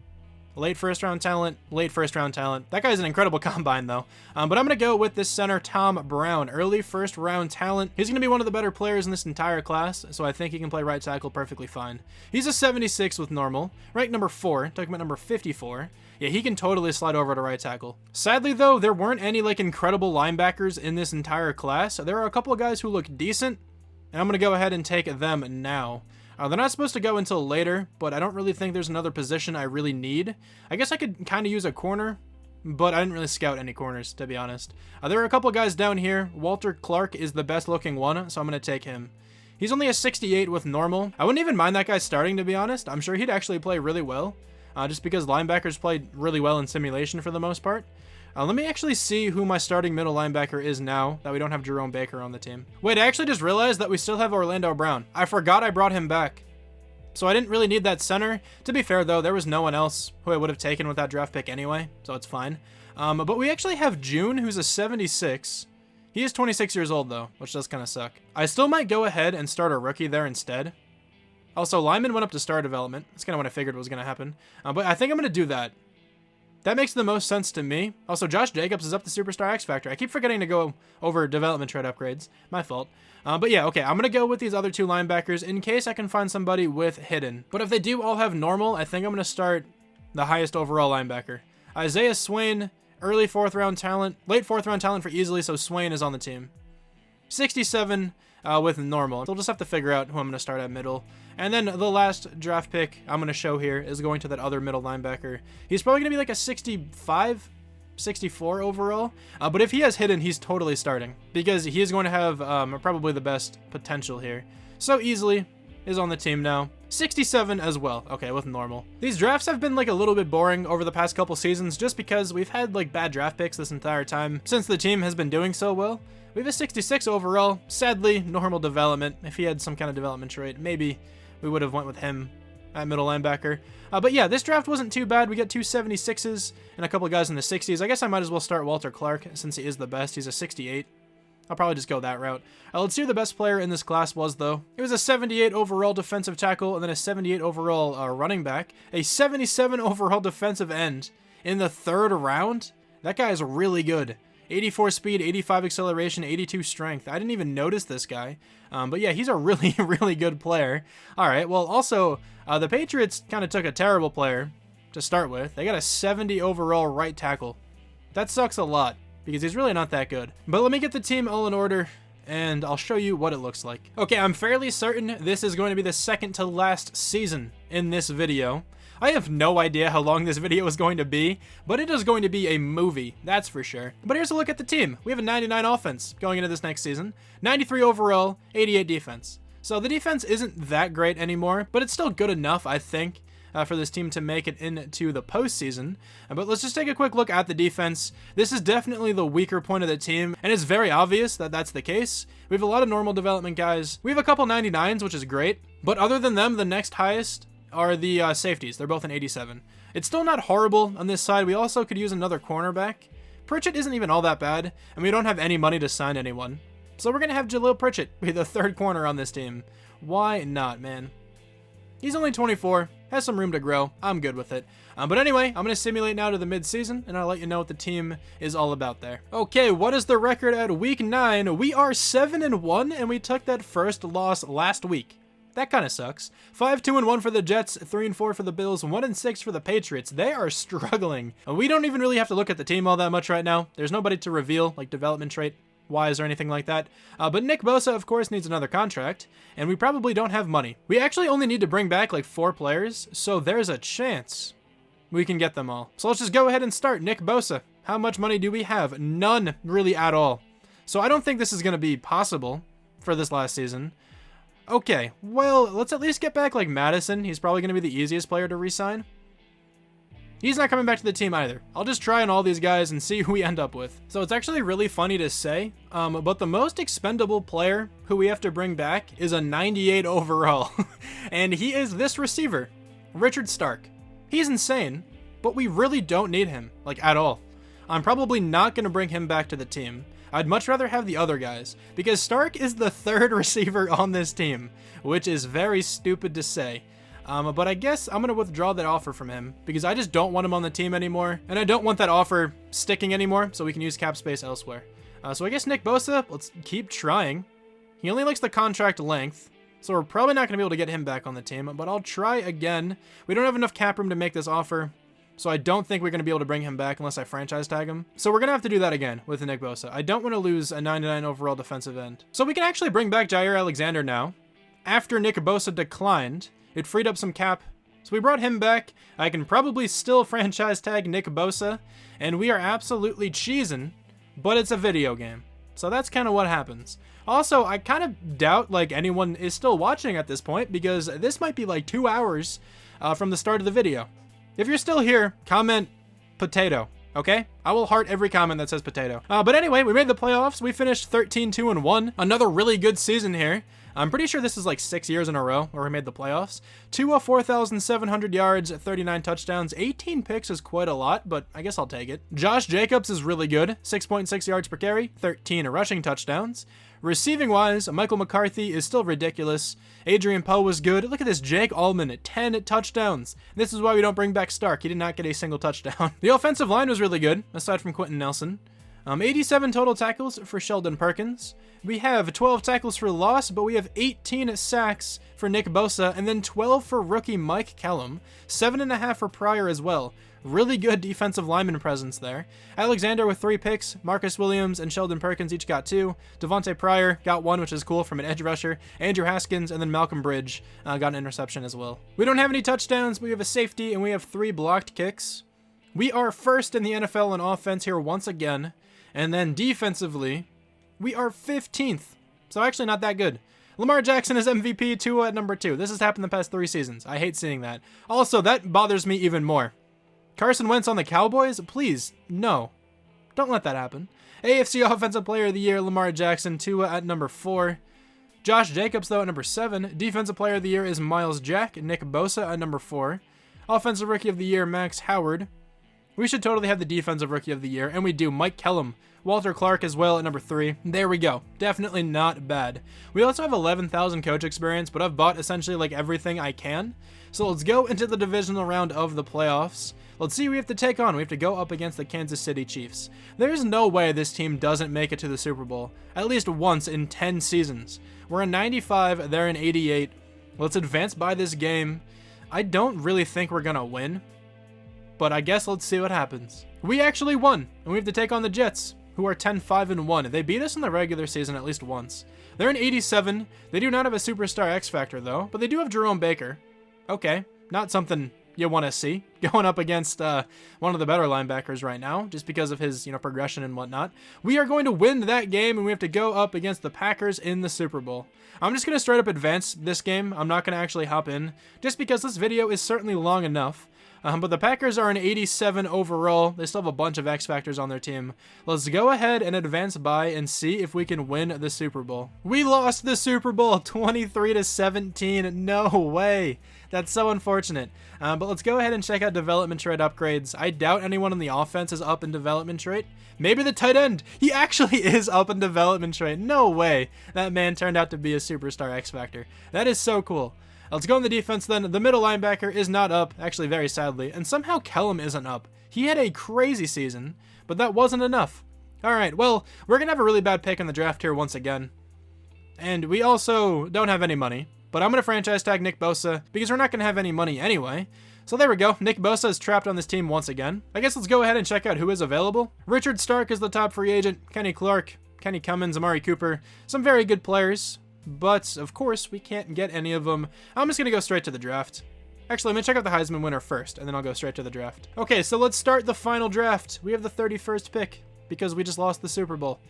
Late first round talent, late first round talent. That guy's an incredible combine though. But I'm going to go with this center, Tom Brown. Early first round talent. He's going to be one of the better players in this entire class, so I think he can play right tackle perfectly fine. He's a 76 with normal. Ranked number 4, took him at number 54. Yeah, he can totally slide over to right tackle. Sadly though, there weren't any like incredible linebackers in this entire class. There are a couple of guys who look decent, and I'm going to go ahead and take them now. They're not supposed to go until later, but I don't really think there's another position I really need. I guess I could kind of use a corner, but I didn't really scout any corners, to be honest. There are a couple guys down here. Walter Clark is the best looking one, so I'm going to take him. He's only a 68 with normal. I wouldn't even mind that guy starting, to be honest. I'm sure he'd actually play really well, just because linebackers played really well in simulation for the most part. Let me actually see who my starting middle linebacker is now that we don't have Jerome Baker on the team. Wait, I actually just realized that we still have Orlando Brown. I forgot I brought him back. So I didn't really need that center. To be fair, though, there was no one else who I would have taken with that draft pick anyway, so it's fine. But we actually have June, who's a 76. He is 26 years old, though, which does kind of suck. I still might go ahead and start a rookie there instead. Also, Lyman went up to star development. That's kind of what I figured was going to happen. But I think I'm going to do that. That makes the most sense to me. Also, Josh Jacobs is up to Superstar X Factor. I keep forgetting to go over development trade upgrades. My fault. But yeah, okay, I'm going to go with these other 2 linebackers in case I can find somebody with hidden. But if they do all have normal, I think I'm going to start the highest overall linebacker. Isaiah Swain, early 4th round talent, late 4th round talent for easily, so Swain is on the team. 67 with normal. So we'll just have to figure out who I'm going to start at middle. And then the last draft pick I'm going to show here is going to that other middle linebacker. He's probably going to be like a 65, 64 overall. But if he has hidden, he's totally starting, because he is going to have probably the best potential here. So easily is on the team now. 67 as well. Okay, with normal. These drafts have been like a little bit boring over the past couple seasons just because we've had like bad draft picks this entire time since the team has been doing so well. We have a 66 overall. Sadly, normal development. If he had some kind of development trait, maybe we would have went with him at middle linebacker. But yeah, this draft wasn't too bad. We got 2 76s and a couple of guys in the 60s. I guess I might as well start Walter Clark since he is the best. He's a 68. I'll probably just go that route. Let's see who the best player in this class was, though. It was a 78 overall defensive tackle and then a 78 overall running back. A 77 overall defensive end in the 3rd round. That guy is really good. 84 speed, 85 acceleration, 82 strength. I didn't even notice this guy. But yeah, he's a really, really good player. All right, well, also, the Patriots kind of took a terrible player to start with. They got a 70 overall right tackle. That sucks a lot because he's really not that good. But let me get the team all in order, and I'll show you what it looks like. Okay, I'm fairly certain this is going to be the second to last season in this video. I have no idea how long this video is going to be, but it is going to be a movie, that's for sure. But here's a look at the team. We have a 99 offense going into this next season, 93 overall, 88 defense. So the defense isn't that great anymore, but it's still good enough, I think, for this team to make it into the postseason. But let's just take a quick look at the defense. This is definitely the weaker point of the team, and it's very obvious that that's the case. We have a lot of normal development guys. We have a couple 99s, which is great, but other than them, the next highest are the safeties. They're both an 87. It's still not horrible on this side. We also could use another cornerback. Pritchett isn't even all that bad, and we don't have any money to sign anyone. So we're going to have Jaleel Pritchett be the 3rd corner on this team. Why not, man? He's only 24, has some room to grow. I'm good with it. But anyway, I'm going to simulate now to the mid-season, and I'll let you know what the team is all about there. Okay, what is the record at week 9? We are 7-1, and we took that first loss last week. That kind of sucks. 5-2-1 for the Jets, 3-4 for the Bills, 1-6 for the Patriots. They are struggling. We don't even really have to look at the team all that much right now. There's nobody to reveal, like development trait cap-wise or anything like that. But Nick Bosa, of course, needs another contract, and we probably don't have money. We actually only need to bring back like 4 players, so there's a chance we can get them all. So let's just go ahead and start Nick Bosa. How much money do we have? None, really, at all. So I don't think this is going to be possible for this last season. Okay, well, let's at least get back like Madison. He's probably going to be the easiest player to re-sign. He's not coming back to the team either. I'll just try on all these guys and see who we end up with. So it's actually really funny to say, but the most expendable player who we have to bring back is a 98 overall. And he is this receiver, Richard Stark. He's insane, but we really don't need him, like, at all. I'm probably not going to bring him back to the team. I'd much rather have the other guys, because Stark is the 3rd receiver on this team, which is very stupid to say. But I guess I'm going to withdraw that offer from him, because I just don't want him on the team anymore, and I don't want that offer sticking anymore, so we can use cap space elsewhere. So I guess Nick Bosa, let's keep trying. He only likes the contract length, so we're probably not going to be able to get him back on the team, but I'll try again. We don't have enough cap room to make this offer, so I don't think we're going to be able to bring him back unless I franchise tag him. So we're going to have to do that again with Nick Bosa. I don't want to lose a 99 overall defensive end. So we can actually bring back Jair Alexander now. After Nick Bosa declined, it freed up some cap. So we brought him back. I can probably still franchise tag Nick Bosa, and we are absolutely cheesing, but it's a video game. So that's kind of what happens. Also, I kind of doubt like anyone is still watching at this point, because this might be like 2 hours from the start of the video. If you're still here, comment potato, okay? I will heart every comment that says potato. But anyway, we made the playoffs. We finished 13-2-1. Another really good season here. I'm pretty sure this is like 6 years in a row where we made the playoffs. 4,700 yards, 39 touchdowns, 18 picks is quite a lot, but I guess I'll take it. Josh Jacobs is really good. 6.6 yards per carry, 13 rushing touchdowns. Receiving-wise, Michael McCarthy is still ridiculous. Adrian Poe was good. Look at this, Jake Allman, 10 touchdowns. This is why we don't bring back Stark. He did not get a single touchdown. The offensive line was really good, aside from Quentin Nelson. 87 total tackles for Sheldon Perkins. We have 12 tackles for loss, but we have 18 sacks for Nick Bosa, and then 12 for rookie Mike Kellum. 7.5 for Pryor as well. Really good defensive lineman presence there. Alexander with 3 picks. Marcus Williams and Sheldon Perkins each got 2. Devontae Pryor got 1, which is cool, from an edge rusher. Andrew Haskins and then Malcolm Bridge got an interception as well. We don't have any touchdowns, but we have a safety, and we have 3 blocked kicks. We are first in the NFL in offense here once again. And then defensively, we are 15th. So actually not that good. Lamar Jackson is MVP, Tua at number 2. This has happened the past 3 seasons. I hate seeing that. Also, that bothers me even more. Carson Wentz on the Cowboys? Please, no. Don't let that happen. AFC Offensive Player of the Year, Lamar Jackson, Tua at number 4. Josh Jacobs, though, at number 7. Defensive Player of the Year is Miles Jack, Nick Bosa at number 4. Offensive Rookie of the Year, Max Howard. We should totally have the Defensive Rookie of the Year, and we do. Mike Kellum. Walter Clark as well at number 3. There we go. Definitely not bad. We also have 11,000 coach experience, but I've bought essentially like everything I can. So let's go into the divisional round of the playoffs. Let's see who we have to take on. We have to go up against the Kansas City Chiefs. There's no way this team doesn't make it to the Super Bowl, at least once in 10 seasons. We're in 95, they're in 88. Let's advance by this game. I don't really think we're gonna win, but I guess let's see what happens. We actually won, and we have to take on the Jets, who are 10-5-1. They beat us in the regular season at least once. They're in 87. They do not have a superstar X Factor, though, but they do have Jerome Baker. Okay, not something you want to see going up against one of the better linebackers right now, just because of his, progression and whatnot. We are going to win that game, and we have to go up against the Packers in the Super Bowl. I'm just going to straight up advance this game. I'm not going to actually hop in, just because this video is certainly long enough. But the Packers are an 87 overall. They still have a bunch of X Factors on their team. Let's go ahead and advance by and see if we can win the Super Bowl. We lost the Super Bowl 23-17. No way. That's so unfortunate. But let's go ahead and check out development trait upgrades. I doubt anyone on the offense is up in development trait. Maybe the tight end. He actually is up in development trait. No way. That man turned out to be a superstar X Factor. That is so cool. Let's go on the defense then. The middle linebacker is not up, actually very sadly, and somehow Kellum isn't up. He had a crazy season, but that wasn't enough. Alright, well, we're going to have a really bad pick in the draft here once again. And we also don't have any money, but I'm going to franchise tag Nick Bosa because we're not going to have any money anyway. So there we go. Nick Bosa is trapped on this team once again. I guess let's go ahead and check out who is available. Richard Stark is the top free agent. Kenny Clark, Kenny Cummins, Amari Cooper, some very good players, but of course we can't get any of them. I'm just going to go straight to the draft. Actually, I'm going to check out the Heisman winner first, and then I'll go straight to the draft. Okay, so let's start the final draft. We have the 31st pick, because we just lost the Super Bowl.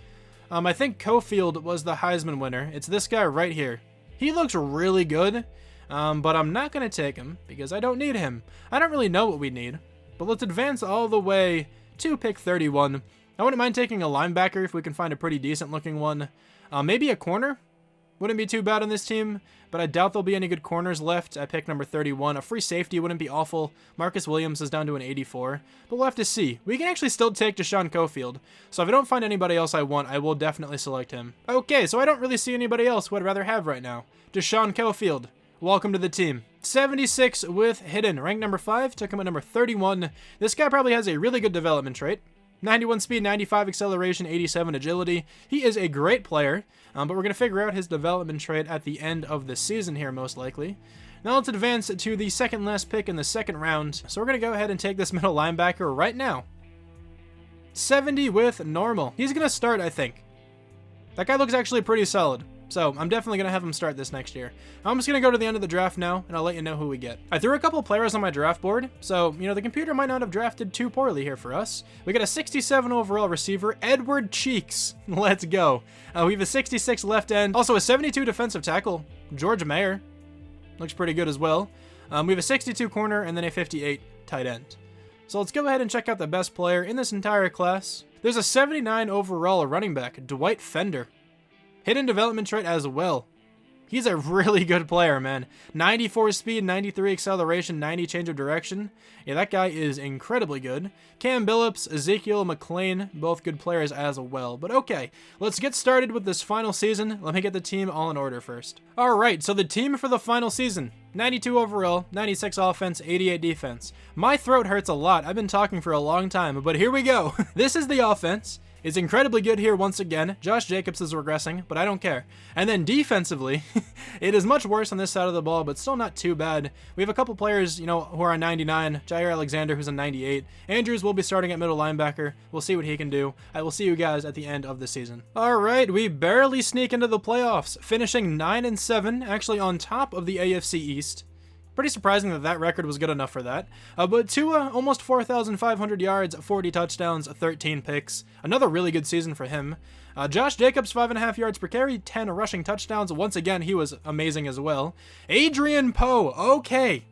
I think Cofield was the Heisman winner. It's this guy right here. He looks really good, but I'm not going to take him, because I don't need him. I don't really know what we need, but let's advance all the way to pick 31. I wouldn't mind taking a linebacker if we can find a pretty decent-looking one. Maybe a corner? Wouldn't be too bad on this team, but I doubt there'll be any good corners left at pick number 31. A free safety wouldn't be awful. Marcus Williams is down to an 84, but we'll have to see. We can actually still take Deshaun Cofield, so if I don't find anybody else I want, I will definitely select him. Okay, so I don't really see anybody else who I'd rather have right now. Deshaun Cofield, welcome to the team. 76 with hidden, ranked number 5, took him at number 31. This guy probably has a really good development trait. 91 speed, 95 acceleration, 87 agility. He is a great player, but we're going to figure out his development trait at the end of the season here, most likely. Now let's advance to the second last pick in the second round. So we're going to go ahead and take this middle linebacker right now. 70 with normal. He's going to start, I think. That guy looks actually pretty solid. So I'm definitely going to have him start this next year. I'm just going to go to the end of the draft now, and I'll let you know who we get. I threw a couple players on my draft board, so, you know, the computer might not have drafted too poorly here for us. We got a 67 overall receiver, Edward Cheeks. Let's go. We have a 66 left end, also a 72 defensive tackle, George Mayer. Looks pretty good as well. We have a 62 corner, and then a 58 tight end. So let's go ahead and check out the best player in this entire class. There's a 79 overall running back, Dwight Fender. Hidden development trait as well. He's a really good player, man. 94 speed, 93 acceleration, 90 change of direction. Yeah, that guy is incredibly good. Cam Billups, Ezekiel McLean, both good players as well. But okay, let's get started with this final season. Let me get the team all in order first. All right, so the team for the final season. 92 overall, 96 offense, 88 defense. My throat hurts a lot. I've been talking for a long time, but here we go. This is the offense. It's incredibly good here once again. Josh Jacobs is regressing, but I don't care. And then defensively, it is much worse on this side of the ball, but still not too bad. We have a couple players, you know, who are on 99. Jair Alexander, who's on 98. Andrews will be starting at middle linebacker. We'll see what he can do. I will see you guys at the end of the season. All right, we barely sneak into the playoffs, finishing 9-7, actually on top of the AFC East. Pretty surprising that that record was good enough for that. But Tua, almost 4,500 yards, 40 touchdowns, 13 picks. Another really good season for him. Josh Jacobs, 5.5 yards per carry, 10 rushing touchdowns. Once again, he was amazing as well. Adrian Poe, okay.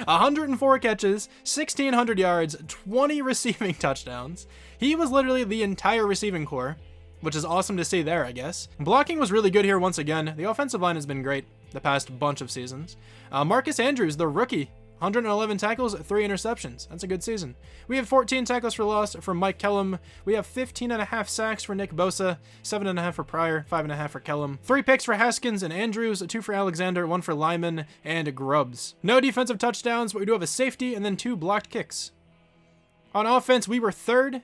104 catches, 1,600 yards, 20 receiving touchdowns. He was literally the entire receiving core, which is awesome to see there, I guess. Blocking was really good here once again. The offensive line has been great the past bunch of seasons. Marcus Andrews, the rookie, 111 tackles, 3 interceptions. That's a good season. We have 14 tackles for loss from Mike Kellum. We have 15.5 sacks for Nick Bosa, 7.5 for Pryor, 5.5 for Kellum. 3 picks for Haskins and Andrews, 2 for Alexander, 1 for Lyman and Grubbs. No defensive touchdowns, but we do have a safety and then 2 blocked kicks. On offense, we were 3rd.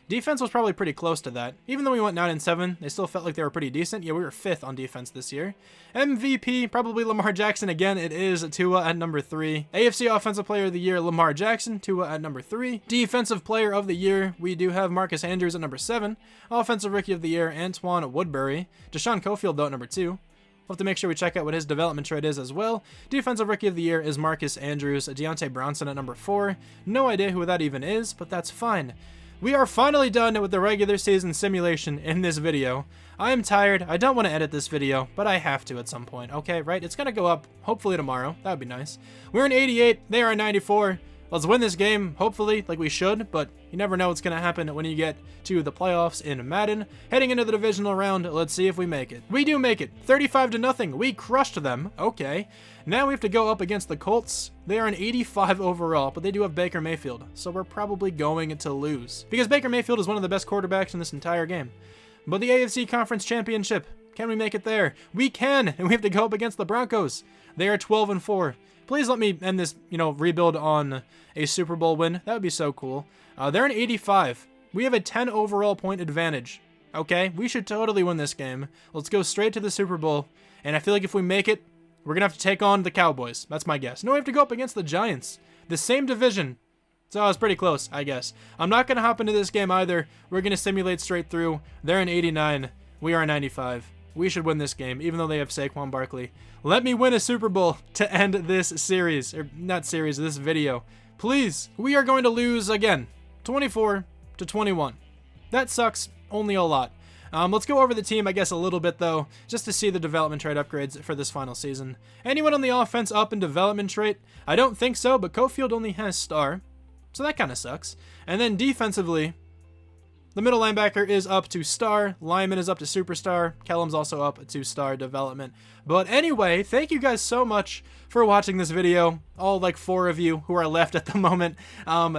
Defense was probably pretty close to that. Even though we went 9-7, they still felt like they were pretty decent. Yeah, we were 5th on defense this year. MVP, probably Lamar Jackson again. It is Tua at number 3. AFC Offensive Player of the Year, Lamar Jackson. Tua at number 3. Defensive Player of the Year, we do have Marcus Andrews at number 7. Offensive Rookie of the Year, Antoine Woodbury. Deshaun Cofield, though, at number 2. We'll have to make sure we check out what his development trait is as well. Defensive Rookie of the Year is Marcus Andrews. Deontay Bronson at number 4. No idea who that even is, but that's fine. We are finally done with the regular season simulation in this video. I am tired. I don't want to edit this video, but I have to at some point. Okay, right? It's going to go up hopefully tomorrow. That would be nice. We're in 88. They are in 94. Let's win this game, hopefully, like we should, but you never know what's going to happen when you get to the playoffs in Madden. Heading into the divisional round, let's see if we make it. We do make it. 35-0. We crushed them. Okay. Now we have to go up against the Colts. They are an 85 overall, but they do have Baker Mayfield, so we're probably going to lose. Because Baker Mayfield is one of the best quarterbacks in this entire game. But the AFC Conference Championship, can we make it there? We can, and we have to go up against the Broncos. They are 12-4. Please let me end this, rebuild on a Super Bowl win. That would be so cool. They're an 85. We have a 10 overall point advantage. Okay, we should totally win this game. Let's go straight to the Super Bowl. And I feel like if we make it, we're going to have to take on the Cowboys. That's my guess. No, we have to go up against the Giants. The same division. So it's pretty close, I guess. I'm not going to hop into this game either. We're going to simulate straight through. They're in 89. We are 95. We should win this game, even though they have Saquon Barkley. Let me win a Super Bowl to end this series. Or not series, this video. Please. We are going to lose again. 24-21. That sucks only a lot. Let's go over the team, I guess, a little bit, though, just to see the development trait upgrades for this final season. Anyone on the offense up in development trait? I don't think so, but Cofield only has star, so that kind of sucks. And then defensively, the middle linebacker is up to star, lineman is up to superstar, Kellum's also up to star development. But anyway, thank you guys so much for watching this video, all like 4 of you who are left at the moment.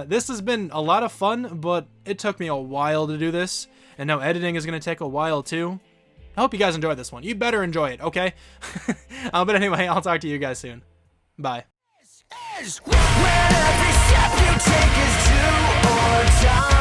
This has been a lot of fun, but it took me a while to do this, and now editing is going to take a while too. I hope you guys enjoyed this one. You better enjoy it, okay? But anyway, I'll talk to you guys soon. Bye. When every step you take is do or die.